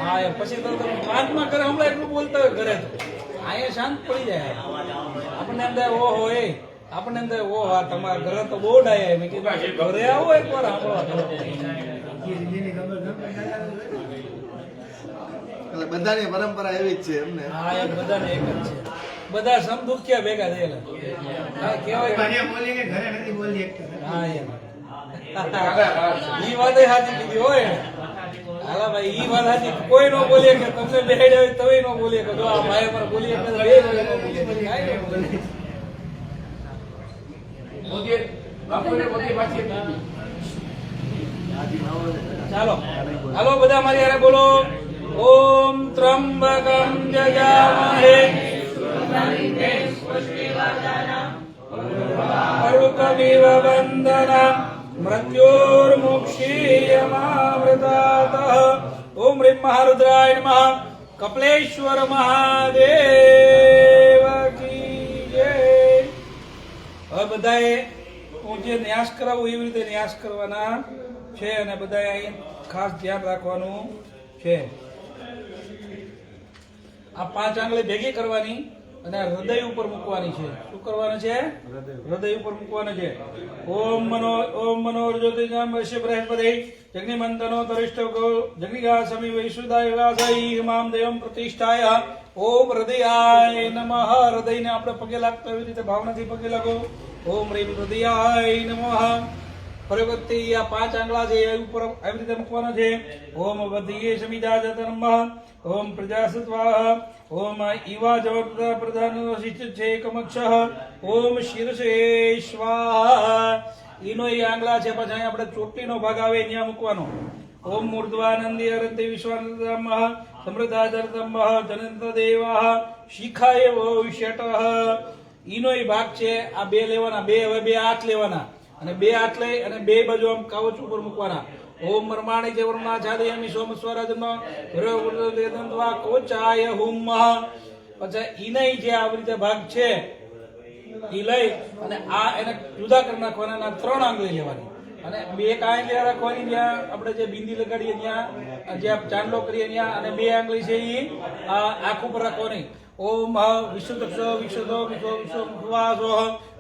હા એમ પછી તો તમે પ્રાર્થના કરે હમણાં એટલું બોલતા હોય ઘરે તો અહીંયા શાંત પડી જાય. આપણને એમ થાય ઓહો એ આપણને એમ થાય ઓહો આ તમારા ઘરે તો બહુ ડાયા. મેં કીધું ઘરે આવો એકવાર સાંભળવા એટલે બધાની પરંપરા એવી જ છે એમને હા એમ બધાને એક જ છે. બધા સમદુખ્યા ભેગા થયેલા. હા કહેવાય. હા એમ ઈ વાત સાચી કીધી હોય. હાલા ભાઈ ઈ વાત સાચી. કોઈ નો બોલીએ કે તમને બેહાડ્યા હોય તોય નો બોલીએ કે જો આ ભાઈ અમારે બોલીએ કે બે નો બોલીએ કાંઈ નો બોલીએ. ચાલો હાલો બધા મારી હારે બોલો. ઓમ ત્રંબકમ જજામહે અરુકમિવ બંધના મૃત્યોર્મુક્ષીયમામૃતાતઃ. ઓમ રીમ મહારુદ્રાય નમઃ. કપિલેશ્વર મહાદેવ કી જય. હવે બધાએ હું જે ન્યાસ કરાવું એવી રીતે ન્યાસ કરવાના છે અને બધાએ અહીં ખાસ ધ્યાન રાખવાનું છે. આ 5 આંગળી ભેગી કરવાની અને હૃદય ઉપર મૂકવાની છે. શું કરવાનું છે? હૃદય ઉપર મૂકવાનું છે. ઓમ મનોર જ્યોતિર્ગમ વૈશ્ય બૃહસ્પતિ જગ્નિમંતનો તરિષ્ઠ ગો જગ્નિગા સમી વૈશુદાય વાસઈ મામ દેવમ પ્રતિષ્ઠાય. ઓમ હૃદયાય નમઃ. હૃદયને આપણે પગે લાગતા એવી રીતે ભાવનાથી પગે લાગો. ઓમ રીમ હૃદયાય નમઃ. ફરી વખતે આ 5 આંગળા છે એ ઉપર આવી રીતે મૂકવાના છે. ઓમ વધિયે સમિદાજત નમઃ. ઓમ પ્રજાસત્વાહ. ઓમ ઈવા જવપ્રદા પ્રધાન શિષ્ય કમક્ષઃ. ઓમ શીર્ષે સ્વાહા. ઈનો એ આંગળા છે. પછી અહીં આપણે ચોટીનો ભાગ આવે ત્યાં મૂકવાનો. ઓમ મૂર્ધ્વાનંદી અરંતિ વિશ્વાનંદમઃ સમૃદ્ધાજરતમઃ જનંત દેવાહ શિખાય ભવિષ્યતઃ. ઈનો એ ભાગ છે. આ 2 લેવાના. 2 હવે 2 હાથ લેવાના અને 2 હાથ લઈ અને 2 બાજુ આમ કાવચ ઉપર મૂકવાના. ઓમ મર્માણી જે વર્મા છાદયામિ સોમ સ્વરાજન્મ વિરોધવા કોચાય હુમ. પછી ઈને જે આવી રીતે ભાગ છે ઈ લઈ અને આ એને જુદા કરી નાખવાના. 3 આંગળી લેવાની અને 2 આંગળી રાખવાની જ્યાં આપણે જે બિંદી લગાડીએ ત્યાં જ્યાં ચાંદલો કરીએ ત્યાં અને 2 આંગળી છે ઈ આ આંખ ઉપર રાખવાની. ઓમ વિશુદ્ધક્ષો વિશુદ્ધો વિશ્વવાસો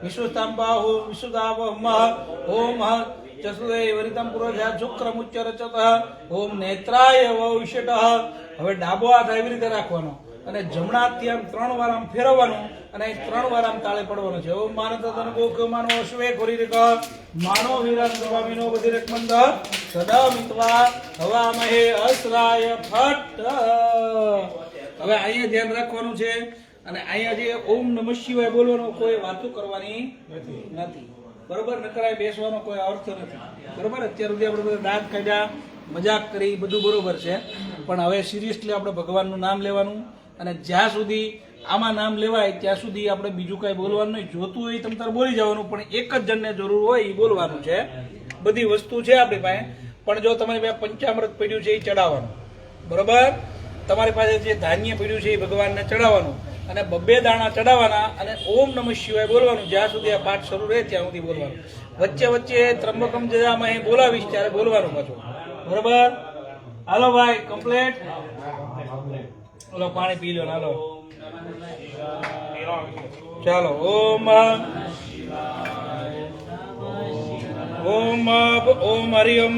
વિશુસ્તાંબાહુ વિશુદ્ધાવમ. ઓમ ચસુદે વરિતમ પુરોધ્યા શુક્રમુચ્ચરચત. ઓમ નેત્રાય વવિષ્યતઃ. હવે ડાબો હાથ આવી રીતે રાખવાનો અને જમણા હાથથી આમ 3 વાર આમ ફેરવવાનું અને 3 વાર આમ તાળે પડવાનું છે. ઓમ માનતન ગોખ માનો અશ્વે ખોરીરેક માનો વિરામ સ્વામીનો બધિરકમંદ સદા મિત્વા હવામહે અસ્રાય ફટ. હવે અહીંયા ધ્યાન રાખવાનું છે અને અહીંયા જે ઓમ નમઃ શિવાય બોલવાનો કોઈ વાતો કરવાની નથી. બરોબર? નકરાય બેસવાનો કોઈ અર્થ નથી. બરોબર? અત્યાર સુધી આપણે બધા દાંત કાઢ્યા મજાક કરી બધું બરોબર છે પણ હવે સિરિયસલી આપણે ભગવાનનું નામ લેવાનું અને જ્યાં સુધી આમાં નામ લેવાય ત્યાં સુધી આપણે બીજું કાંઈ બોલવાનું નહીં. જોતું હોય તમ તારે બોલી જવાનું પણ એક જ જણને જરૂર હોય એ બોલવાનું છે. બધી વસ્તુ છે આપણી પાસે પણ જો તમારી પાસે પંચામૃત પડ્યું છે એ ચડાવવાનું. બરોબર? તમારી પાસે જે ધાન્ય પડ્યું છે એ ભગવાનને ચડાવવાનું અને 2 દાણા ચડાવવાના અને ઓમ નમઃ શિવાય બોલવાનું. જ્યાં સુધી આ પાઠ શરૂ રહે ત્યાં સુધી બોલવાનું. વચ્ચે વચ્ચે ત્રંબકમ જજામહે બોલાવીશ ત્યારે બોલવાનું પાછું. બરોબર? હાલો ભાઈ કમ્પ્લીટ. ઓલો પાણી પી લો. હાલો ચાલો. ઓમ ઓમ હરિ ઓમ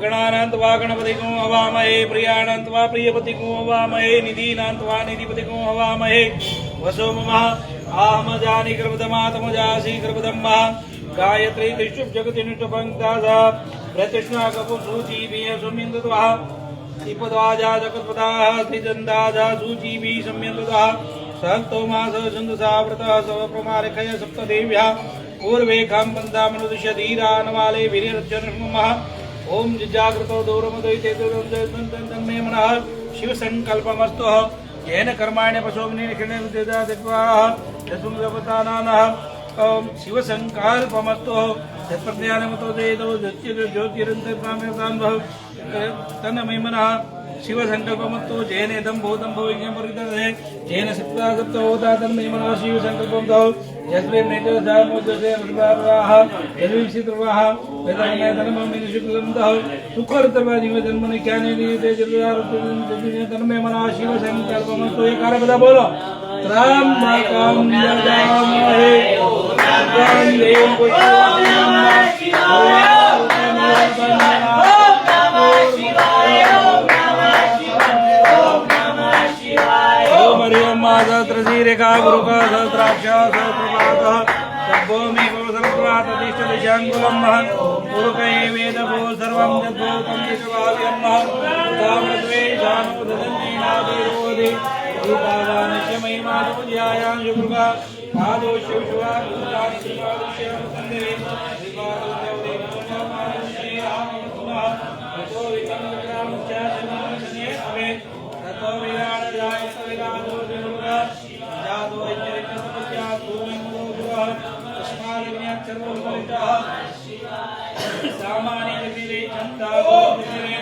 ગણાનંત વા ગણપતિ કો હવામહે પ્રિયાનંત વા પ્રિયપતિ કો હવામહે નિધિનાંત વા નિધિપતિ કો હવામહે વસો મમ આહમ જાની ગર્ભધમાતમજાસી ગર્ભધમ્મ ગાયત્રી ત્રિશુભ જગતિ નિષ્ઠપંક્તા પ્રતિષ્ઠા કપુ સૂચી ભી સુમિંદત્વા દીપદ્વાજા જગત્પદાઃ શ્રીચંદાજા સૂચી ભી સંયંતત્વા સંતો માસ સંદસા વ્રત સવ પ્રમારેખય સપ્તદેવ્યા पूर्वे काम बंदा मनुष्य धीरान वाले वीर्यर्जन नमः ओम जागृतो दोरमदयिते तन्मे मनः शिव संकल्पमस्तु येन कर्माणि पशोग्नि निखिले विद्यादित्वाः यस्मुगपतानानः ओम शिव संकल्पमस्तु यत्प्रज्ञानमतो देदो ज्योतिरन्तर्प्रामेतां तन्मे मनः शिव संकल्पमस्तु जैनेदं भूतं भविज्ञमरिदे जैन सप्ता सप्तहोता तन्मे मनः शिव संकल्पमतो यस्मिन् नेतोदामोदसे प्रभावाः यद्विसितवाः वेदाने धर्ममेन शुक्लंतः सुखर्तवादिव जन्मने ज्ञाने नियते जलदारुते तन्मे मनः शिव संकल्पमस्तु ये कार्य बता बोलो त्रयंबकं यजामहे देवं सहस्रशीरेखा गुरुका सहस्राक्ष सहस्रपादः सद्भूमि सर्वप्रभाततिष्ठदिशाङ्गुलम् गुरुकये वेदभो सर्वं यद्भूतं विश्वभाव्यम् तामृत्वे शानो ददन्नेनादिरोधि रूपावानस्य महिमानो ध्यायां शुभ्रुगा आदो शिवशुवा गुरुदानि शिवादिश्यामसन्धे श्रीपादोद्यौरे नमः ततो विकम्परामश्च सन्निधने अवे ततो विराडजायत विराजो दुर्गा जातो इत्यरितसपत्या भूमिं गुरुः तस्मादिन्यात् सर्वोपरितः सामान्य जगति चन्दा गोविन्दे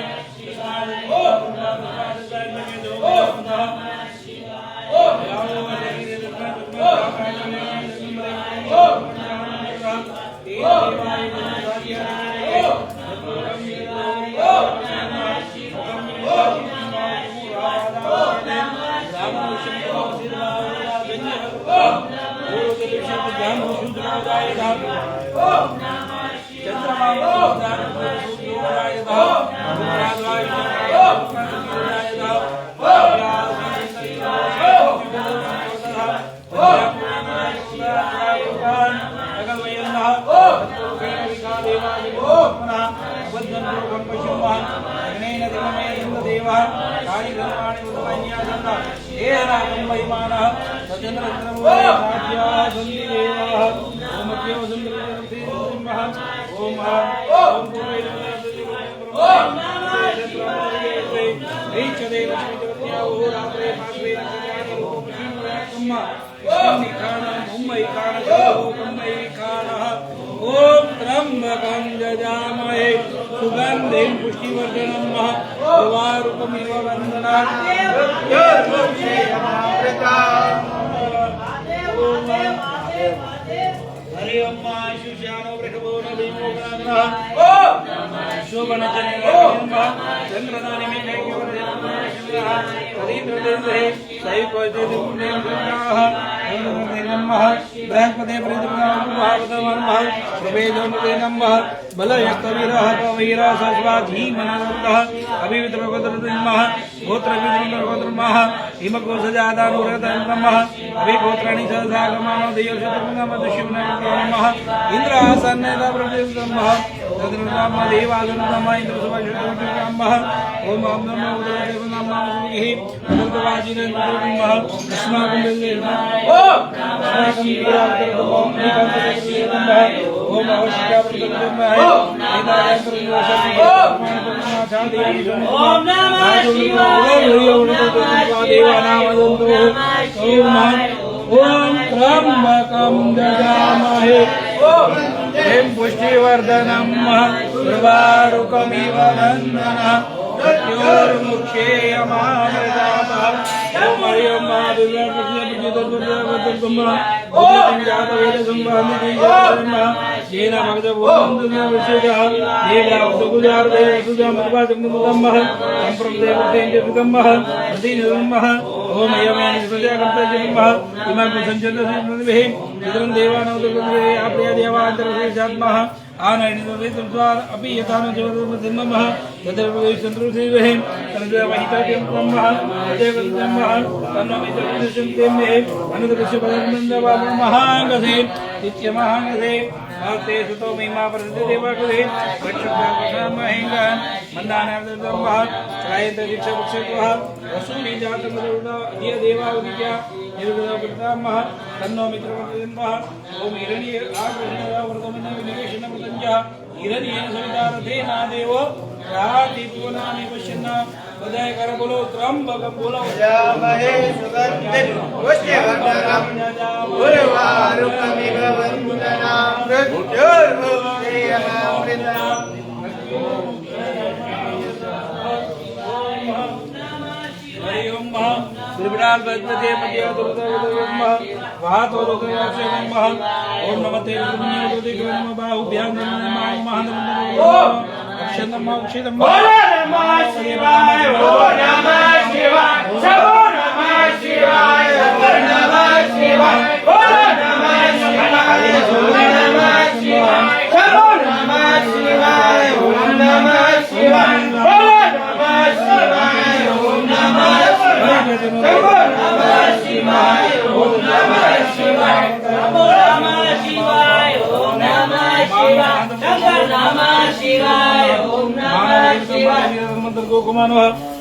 ओम त्र्यंबकं यजामहे सुगंधिं पुष्टिवर्धनम् उर्वारुकमिव वन्दनात् हरि ओम आयुष्यानो वृषभो नदीमो शोभनचन्द्रदानि में बृहस्पति प्रीतमः बलयस्तवीरः कवीरः सस्वाधीमनः अभिवित्रगोत्रमः गोत्रविद्रोगोत्रमः हिमकोशजादानुरतमः अभिगोत्राणि सहसागमानो देवशतमः इन्द्रासन्नप्रतिमः तद्रुनाम देवासुरनाम इन्द्रसुभशतमः ओम नमो देवनामाहि भगवाजिनमः कृष्णाकुण्डलेनः ओम ओम अवश्यकाप्रतिमः ओम नमः शिवाय ओम त्र्यंबकं यजामहे हिं पुष्टिवर्धनम् उर्वारुकमिव वन्दनः मृत्योर्मुक्षेयमामृतामः ओम हरिं येन भगवद्गुरुः देवरावतुगुजार्देवसुजामृतमः सम्प्रदेवतेन्द्रमः प्रतिनिधमः ओम यमेन प्रजाकर्तजन्मः इमं संचन्दसंविः इदं देवानां आपया देवान्तरसेशात्मः आनयनिद्वार अपि यथानो जीवधर्मः तदेवचन्द्रसेवः तदेवहितब्रह्मः तदेवब्रह्मः तन्नमितरदर्शन्तेमे अनुदृश्यपदमन्दवामहागसे नित्यमहांगदे भक्ते सुतो महिमा प्रसिद्ध देवाकृते रक्षकामहेंगा मंदानार्दम्बः त्रायत दीक्षापक्षत्वः वसूनि जातमरुदा ये देवावनित्या निर्गुणप्रतामः तन्नो मित्रवर्तन्मः ओम हिरण्य आग्रहणवर्तमन विनिवेशनमतञ्जः हिरण्येन सवितारथेना देवो रातित्वनानि पश्यन्ना बधाय कर बोलो त्र्यंबक बोलो जामहे सुगन्धिं पुष्टिवर्धनं उर्वारुकमिव वन्दनां मृत्युर्मुक्षीयमामृतम् हरि ओम त्रिपुराल वज्रते मध्य दुर्गम वातो लोकयाक्षम ओम नमते पुण्योदयम बाहुभ्यां नमः महानंदम अक्षतम अक्षतम बोलो नमः शिवाय बोलो नमः शिवाय सबो नमः शिवाय सबो नमः शिवाय बोलो नमः शिवाय बोलो नमः शिवाय सबो नमः शिवाय ओम नमः शिवाय बोलो नमः शिवाय ओम नमः शिवाय सबो नमः शिवाय ओम नमः शिवाय सबो नमः शिवाय ओम नमः शिवाय शंकर नमः शिवाय ओम नमः शिवाय मंत्र को कुमानो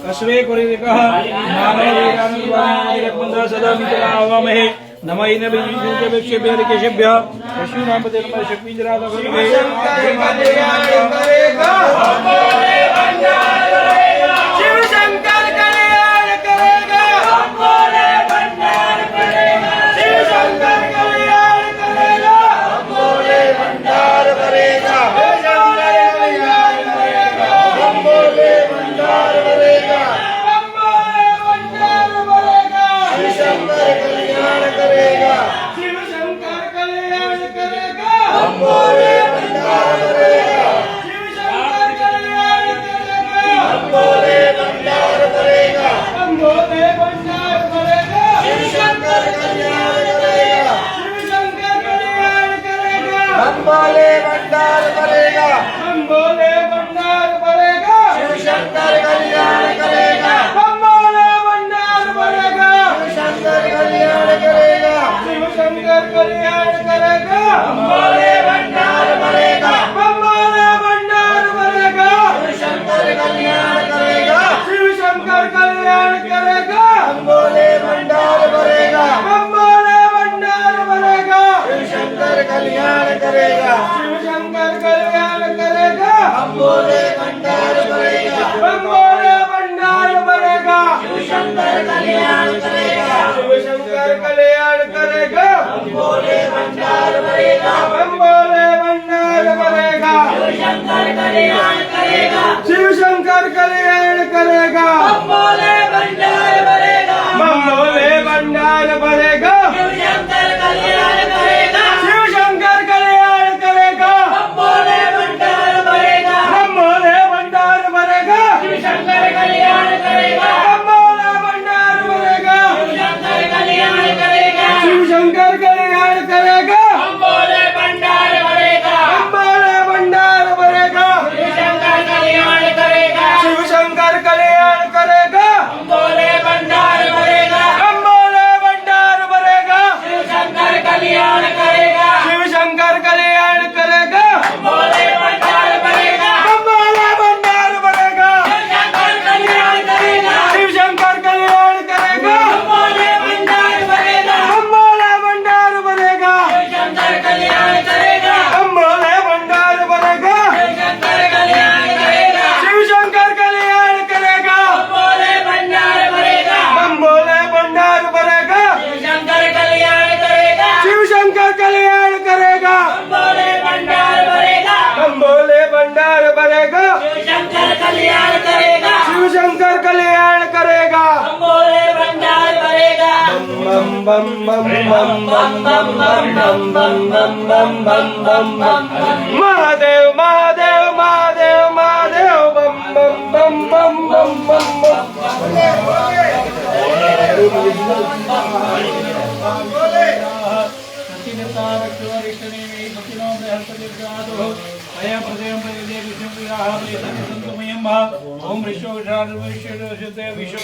कश्वे कोरिकः नामैरानुवानिरपन्द्र सदा मित्रा आवामहे नमः नबीजुकेभ्यः केशभ्यः पशूनां पते नमः शक्तिजराद भगवे शिव शंकर कल्याण करेगा बोले भंडार करेगा शिव शंकर कल्याण करेगा बोले भंडार करेगा बोले भंडार करेगा शिव शंकर कल्याण करेगा शिव शंकर कल्याण करेगा बोले भंडार करेगा शिव शंकर कल्याण करेगा बोले भंडार करेगा बोले भंडार करेगा शिव शंकर कल्याण करेगा शिव शंकर कल्याण करेगा बोले भंडार करेगा बोले भंडार करेगा शिव शंकर कल्याण करेगा बोले भंडार करेगा शिव शंकर कल्याण करेगा शिव शंकर कल्याण करेगा बोले भंडार करेगा बोले भंडार करेगा शिव शंकर कल्याण करेगा शिव शंकर कल्याण करेगा बोले भंडार करेगा बोले भंडार करेगा शिव शंकर कल्याण करेगा शिव शंकर कल्याण करेगा बोले भंडार करेगा बोले भंडार करेगा शिव शंकर कल्याण करेगा शिव शंकर कल्याण करेगा बोले भंडार करेगा बोले भंडार करेगा शिव शंकर कल्याण करेगा शिव शंकर कल्याण करेगा बोले भंडार करेगा बोले भंडार करेगा शिव शंकर कल्याण करेगा शिव शंकर कल्याण करेगा बोले भंडार करेगा बोले भंडार करेगा शिव शंकर कल्याण करेगा बोले भंडार करेगा शिव शंकर कल्याण करेगा शिव शंकर कल्याण करेगा बोले भंडार करेगा बोले भंडार करेगा शिव शंकर कल्याण करेगा शिव शंकर कल्याण करेगा बोले भंडार करेगा बोले भंडार करेगा शिव शंकर कल्याण करेगा शिव शंकर कल्याण करेगा बोले भंडार करेगा बोले भंडार करेगा शिव शंकर कल्याण करेगा बोले भंडार करेगा बोले भंडार करेगा शिव शंकर कल्याण करेगा बोले भंडार करेगा शिव शंकर कल्याण करेगा बोले भंडार करेगा बोले भंडार करेगा शिव शंकर कल्याण करेगा शिव शंकर कल्याण करेगा बोले भंडार करेगा बोले भंडार करेगा शिव शंकर कल्याण करेगा शिव शंकर कल्याण करेगा बोले भंडार करेगा बम बम बम बम बम बम बम बम बम बम बम बम बम महादेव महादेव महादेव महादेव बम बम बम बम बम बम ओम विश्व विश्व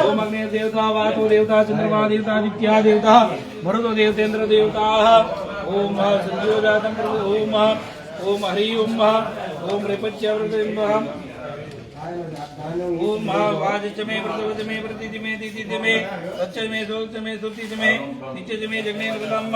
ओम अग्नि देवता वातो देवता चंद्रमा देवता नित्या देवता मरुतो देवतेन्द्र देवता ओम संजीवजातं प्रभु ओम हरि ओम रेपच्यावृतम् ओम वाजच में व्रतवत में प्रतिज में दितिज में सच्च में सोच में सुतिज में नित्यज में जगने नगलम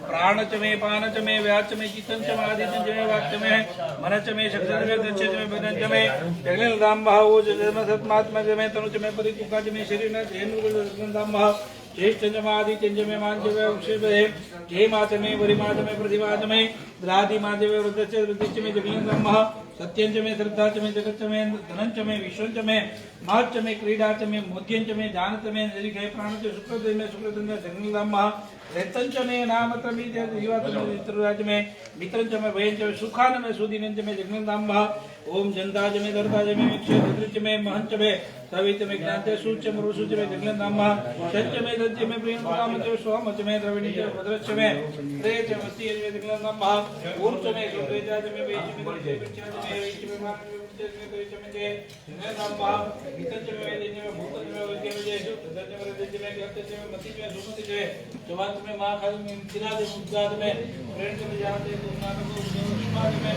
प्राणच में पानच में व्याच में चित्तंच में आदित्य में वाक्य में मनच में शक्ति में दक्षच में बदंच में जगने नगलम वो जन्म सत्मात्मज में तनुच में परिकुकाच में शरीर में जैन नगलम ज्येष्ठ जमादि चंज में मांज में उक्षेप है जे माच में वरिमाच में प्रतिमाच में द्रादि माच में वृद्धच वृद्धिच में जगींद्रम सत्यंच में श्रद्धाच में जगच्च में धनंच में विश्वंच में महच्च में क्रीडाच में मोद्यंच में जानच में निरिखे प्राणच शुक्रद में शुक्रदंड जगींद्रम रेतंच में नामत में जीवाच में मित्रराज में मित्रंच में भयंच में सुखान में सुदीनंच में जगींद्रम ओम जनताज में दर्दाज में विक्षेप में महंच में सवित में ज्ञान सूच में रुसुच में जगींद्रम सच्च में सच्च में प्रेम कामच में स्वामच में द्रविणीच भद्रच में त्रेच में मस्ती में जगींद्रम ऊर्च में सुरेजाज में वेच में विचाज में वेच में मान में विचाज में वेच में जय जगींद्रम वितंच में वेच में भूतच में विद्य में जय सुदर्ज में रजच में गतच में मति में सुमति में जवात में महाकाल में चिराज मुद्दात में प्रेम में जाते गुरुनाथ को समाज में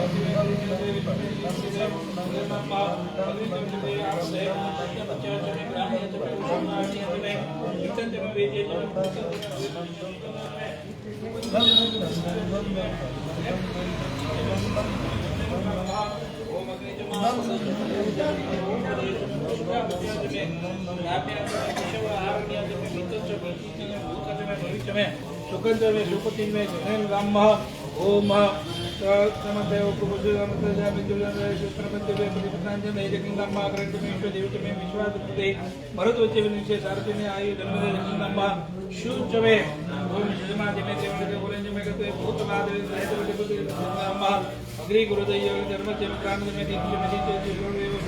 सुगंध में सुपति में राम ओम नमदेव प्रभु नमस्ते प्रपंच में प्रतिपदांज में जगन्नाथ ग्रंथ में विश्व देवच में विश्वास प्रति भरत वच्चे विनिश्चय सारथि में आयु जन्म दे जगन्नाथ शुच में ओम समाधि में देव के बोलेंज में कहते भूतनाथ रहत वच्चे प्रति जगन्नाथ अग्रि गुरुदेव जन्म के प्राण में दीप्ति में दीप्ति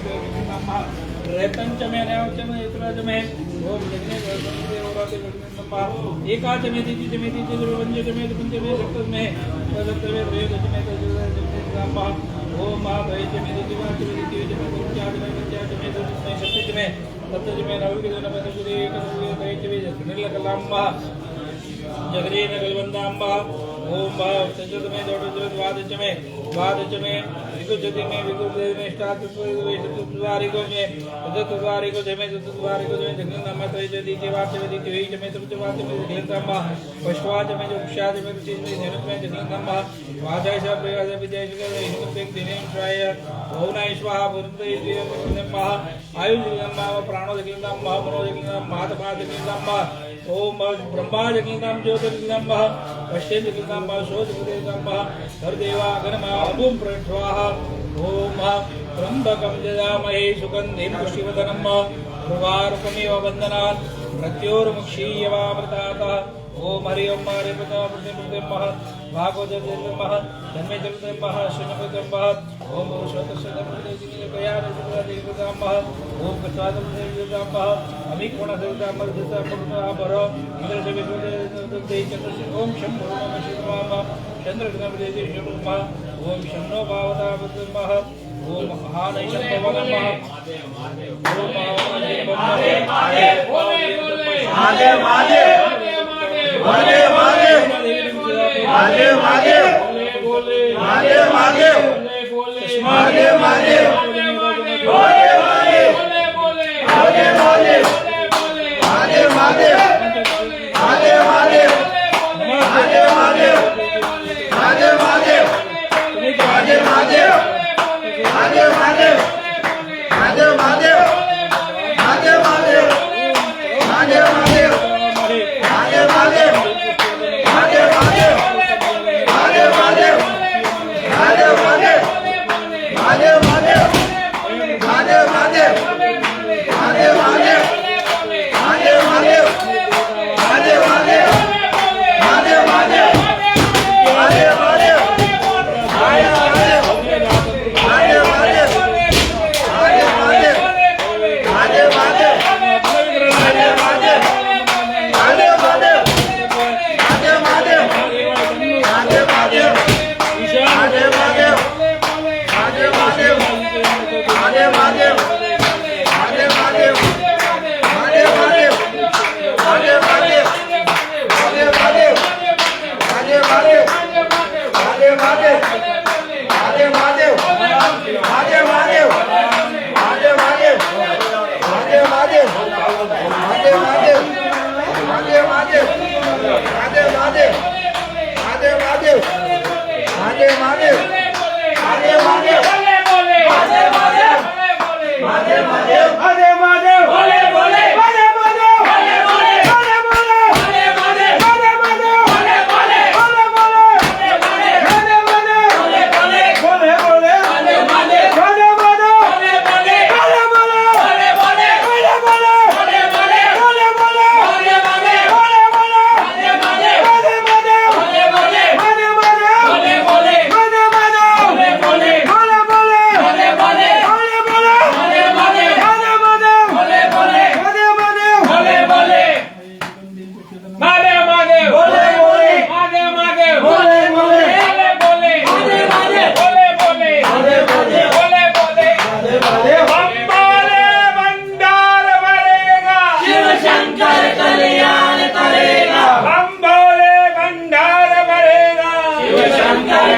जगन्नाथ रेतंच में न्यावच में इतराज में ओम जगने देव और जगन्नाथ एकाच में दीप्ति में वंज में पंच में सप्त में सप्त में त्रयोदश में जगन्नाथ ओम महाभैज में दिवाच में दिव्य में पंचाज में पंचाज में सप्तज में नवके में गुरु एक भैज में निर्लकलांबा जगरे नगलवंदांबा ओम संजत में द्वादश में विकुचति में विकुचति में चतुर्वारिको में चतुर्वारिको में जगन्नाथ त्रैज द्वितीयवाच में द्वितीय में तृतीयवाच में जगन्नाथ पश्चवाच में उक्षाच में ऋषि में धनुष में जगन्नाथ वाचाय स प्रयास विजय हिमतेक दिने स्वाय भवनाय स्वाहा भूते जगन्नाथ आयु जगन्नाथ प्राणो जगन्नाथ मनो जगन्नाथ महात्मा जगन्नाथ ओम ब्रह्मा जगन्नाथ ज्योतिर्लिंगम पश्य जगन्नाथ शोध जगन्नाथ हरदेवा गणमा अभुम प्रठवाहा ओम त्र्यंबकं यजामहे सुगंधिं पुष्टिवर्धनम् उर्वारुकमिव बन्धनात् मृत्योर्मुक्षीयवामृतात् ओम हरि ओम हरि प्रतिमह भागवतमः धन्मे जगतमः शून्यपतमः ओम पुरुषोत्तमः ओम कस्वादमः अमीकोणसहितमर्धसमपर इंद्रसेवितदेचन्द्रस्य ओम शंभो नमः शिवाम चंद्रगणपतिदेशमः ओम शन्नो भावतावतमः ओम महानैशत्वमः ओम महादेव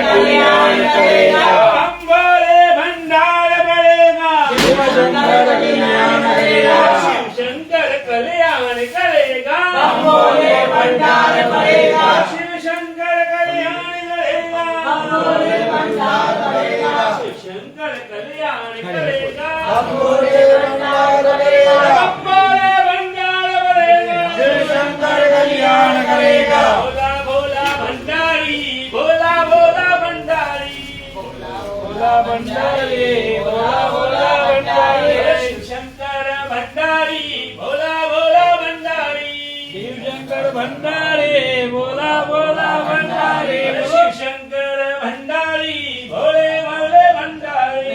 कल्याण करेगा हम बोले भंडार करेगा शिव शंकर कल्याण करेगा शिव शंकर कल्याण करेगा हम बोले भंडार करेगा शिव शंकर कल्याण करेगा हम बोले भंडार करेगा शिव शंकर कल्याण करेगा हम बोले भंडार करेगा हम बोले भंडार करेगा शिव शंकर कल्याण करेगा भोला भोला भंडारी भोला भोला भंडारी भोला भंडारी भोला भोला भंडारी शिव शंकर भंडारी भोला भोला भंडारी शिव शंकर भंडारी भोला भोला भंडारी शिव शंकर भंडारी भोले भोले भंडारी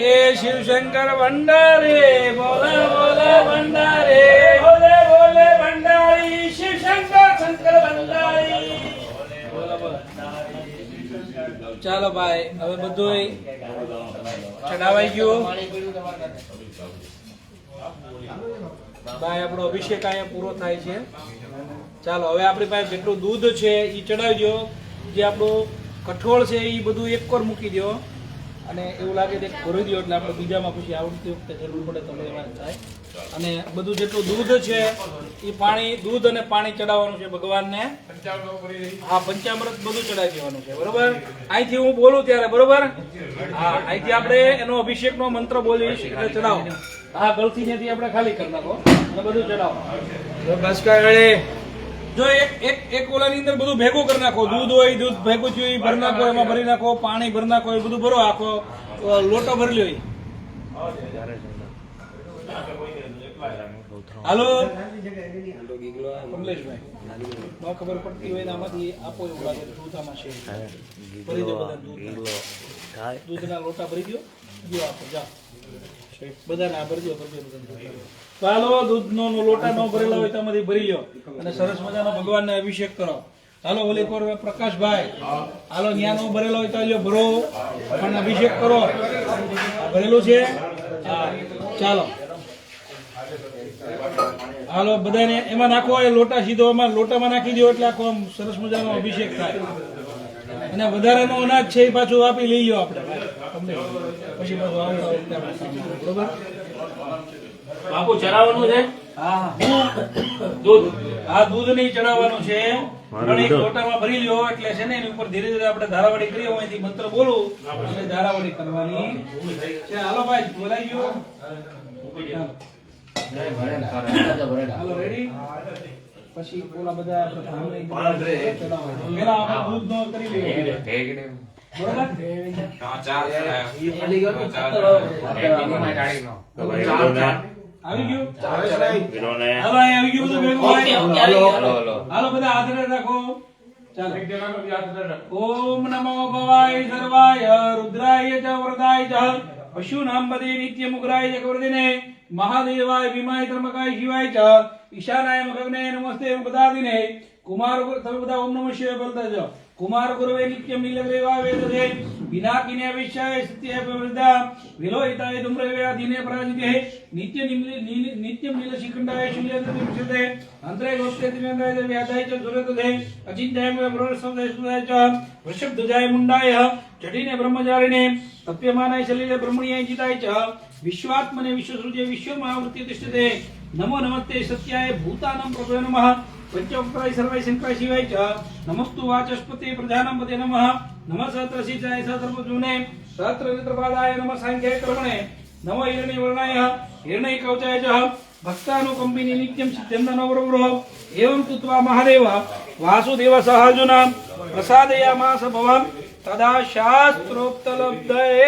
शिव शंकर भंडारी भोला भोला भंडारी भोले भोले भंडारी शिव शंकर शंकर भंडारी ચાલો ભાઈ હવે બધું ચડાવાઈ ગયું ભાઈ આપણો અભિષેક અહીંયા પૂરો થાય છે ચાલો હવે આપણી પાસે જેટલું દૂધ છે એ ચડાવી દો જે આપણું કઠોળ છે એ બધું એક કોર મૂકી દો અને એવું લાગે તો એક ભરી દો એટલે આપણે બીજામાં પછી આવડતી વખતે જરૂર પડે તો લેવા થાય અને બધું જેટલું દૂધ છે એ પાણી દૂધ અને પાણી ચડાવવાનું છે ભગવાનને હા પંચામૃત બધું ચડાવી દેવાનું છે બરોબર અહીંથી હું બોલું ત્યારે બરોબર હા અહીંથી આપણે એનો અભિષેકનો મંત્ર બોલીશ એટલે ચડાવો હા ગળથી ત્યાંથી આપણે ખાલી કરી નાખો અને બધું ચડાવો બસ કાંઈ જો એક ઓલાની અંદર બધું ભેગું કરી નાખો દૂધ હોય દૂધ ભેગું થયું એ ભરી નાખો એમાં ભરી નાખો પાણી ભરી નાખો એ બધું ભરો આખો લોટો ભરી લ્યો હાલો કમલેશભાઈ ન ખબર પડતી હોય ને આમાંથી આપો એવું લાગે તો દૂધામાં છે ભરી દો બધા દૂધના લોટા ભરી દો આપો જાઓ બધાને આ ભરી દો તો હાલો દૂધનો લોટા ન ભરેલા હોય તો આમાંથી ભરી લો અને સરસ મજાનો ભગવાનને અભિષેક કરો હાલો ઓલી કોર પ્રકાશભાઈ હાલો ન્યાનો ભરેલો હોય તો લ્યો ભરો પણ અભિષેક કરો ભરેલું છે હા ચાલો હાલો બધાને એમાં નાખો એ લોટા સીધો એમાં લોટામાં નાખી દો એટલે આખો આમ સરસ મજાનો અભિષેક થાય અને વધારાનું અનાજ છે એ પાછું આપી લઈ લો આપણે પછી પાછું આવતા વખતે આપણે કામ કરીએ. બરોબર બાપુ ચડાવવાનું છે હા દૂધ હા દૂધ નહીં ચડાવવાનું છે પણ એક લોટામાં ભરી લ્યો એટલે છે ને એની ઉપર ધીરે ધીરે આપણે ધારાવાડી કરીએ હું અહીંથી મંત્ર બોલું એટલે ધારાવાડી કરવાની છે. હાલો ભાઈ બોલાઈ ગયો હાલો રેડી પછી ઓલા બધા આપણે ચડાવવાના. પહેલા આપણે દૂધનો કરી લઈએ બરોબર આવી ગયું હાલો અહીં આવી ગયું બધું ભેગું હોય. હાલો બધા હાજર રાખો ચાલો ઓમ નમો ભવાય સર્વાય રુદ્રાય ચ વરદાય ચ પશુનામ પદે નિત્યમુગ્રાય ચક્રવર્તિને મહાદેવાય ભીમાય ત્રંબકાય શિવાય ચ ઈશાનાય મગને નમસ્તે પદાદિને કુમાર તમે બધા ઓમ નમઃ શિવાય બોલતા જાઓ. कुमार गुरुवे नित्यम नीलग्रीवा वेददे विनाकिने विषय सत्य प्रवृद्धा विलोहिताय धूम्रवे अधीने पराजिते नित्यम नील शिखंडाय शूल्यते अंतरे गोप्ते दिव्यांगाय व्याधाय च सुरतदे अचिंत्याय ब्रह्मसंदय सुदाय च वृषभध्वजाय मुंडाय जटिने ब्रह्मचारिणे तप्यमानाय सलिले ब्रह्मणीय जिताय च विश्वात्मने विश्वसृजे विश्वमहावृत्ति तिष्ठते नमो नमस्ते सत्याय भूतानां प्रभवे नमः पंचोक्ताय सर्वाय शंकराय शिवाय च नमस्तु वाचस्पते प्रजानांपते नमः नमः सहस्रशीर्षाय सहस्रभुजने सहस्रनेत्रपादाय नमः सांख्याय कर्मणे नमो हिरण्यवर्णाय हिरण्यकवचाय च भक्तानुकंपिनी नित्यं सिद्धं नवरवरो एवं कृत्वा महादेव वासुदेव सहर्जुन प्रसादयामास भवं तदा शास्त्रोक्तलब्धये.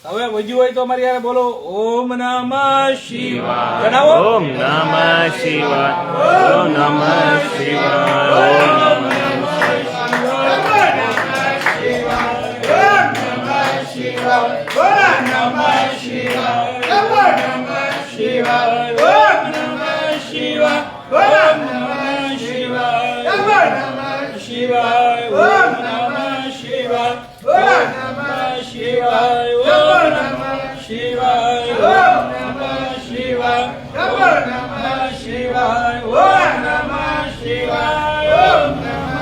હવે વજ્યું હોય તો અમારી યારે બોલો ઓમ નમઃ શિવાય જણાવો ઓમ નમઃ શિવાય ઓમ નમઃ શિવાય ઓમ નમઃ Shiva, Om Namah Shivaya, Om Namah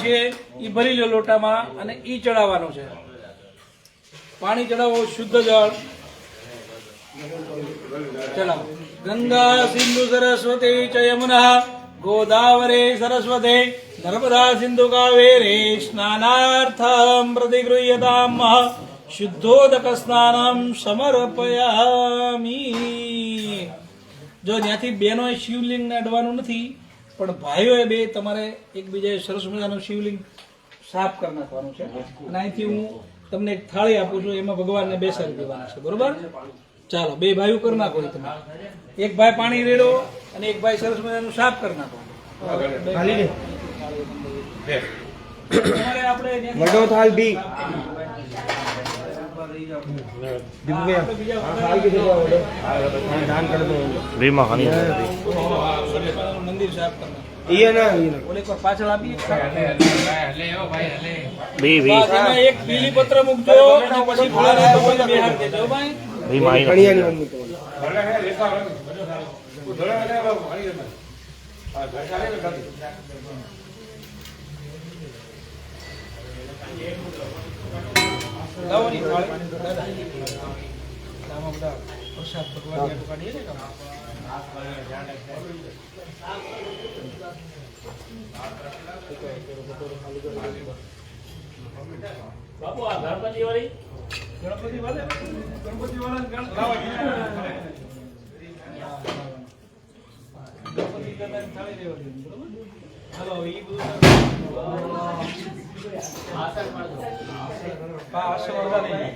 છે એ ભરી લો લોટામાં અને ઈ ચડાવવાનું છે. પાણી ચડાવો, શુદ્ધ જળ ચડાવો. ગંગા સિંધુ સરસ્વતી ચ યમુના ગોદાવરી સરસ્વતી નર્મદા સિંધુ કાવેરી સ્નાનાર્થમ પ્રતિગૃહ્યતામ શુદ્ધોદક સ્નાનમ સમર્પયામી. જો ત્યાંથી બેનો શિવલિંગને અડવાનું નથી, પણ ભાઈઓએ બે તમારે એકબીજાએ સરસ મજાનું શિવલિંગ સાફ કરી નાખવાનું છે. અને અહીંથી હું તમને એક થાળી આપું છું, એમાં ભગવાનને બેસાડી દેવાના છે. બરોબર? ચાલો, બે ભાઈઓ કરી નાખો. તમે એક ભાઈ પાણી રેડો અને એક ભાઈ સરસ મજાનું સાફ કરી નાખો. તમારે આપણે વડો થાલ બી ભીમા ખાની મંદિર સાફ કરનાર. ઓલે એક વાર પાછળ આપીએ. બી બી બસ એમાં એક બીલીપત્ર મૂકજો અને પછી ફૂલાને તો કોઈને બેહાર દેજો ભાઈ. ભીમા લાવો ની થાળી. આમાં બધા પ્રસાદ ભગવાનને કાઢીએ ને કામ. બાપુ આ ગણપતિ વાળી ગણપતિ વાળા લાવો. ગણપતિ દાદાની થાળી લેવા દેવાની. બરોબર? હાલો, ઈ બધું આસન વાળા નહીં.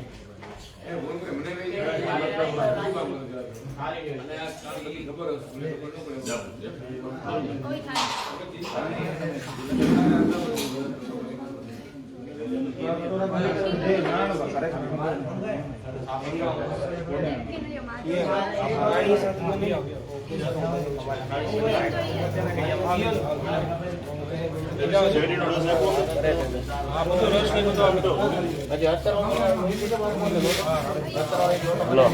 આ બધો રસ ને બધો આપતો. લો.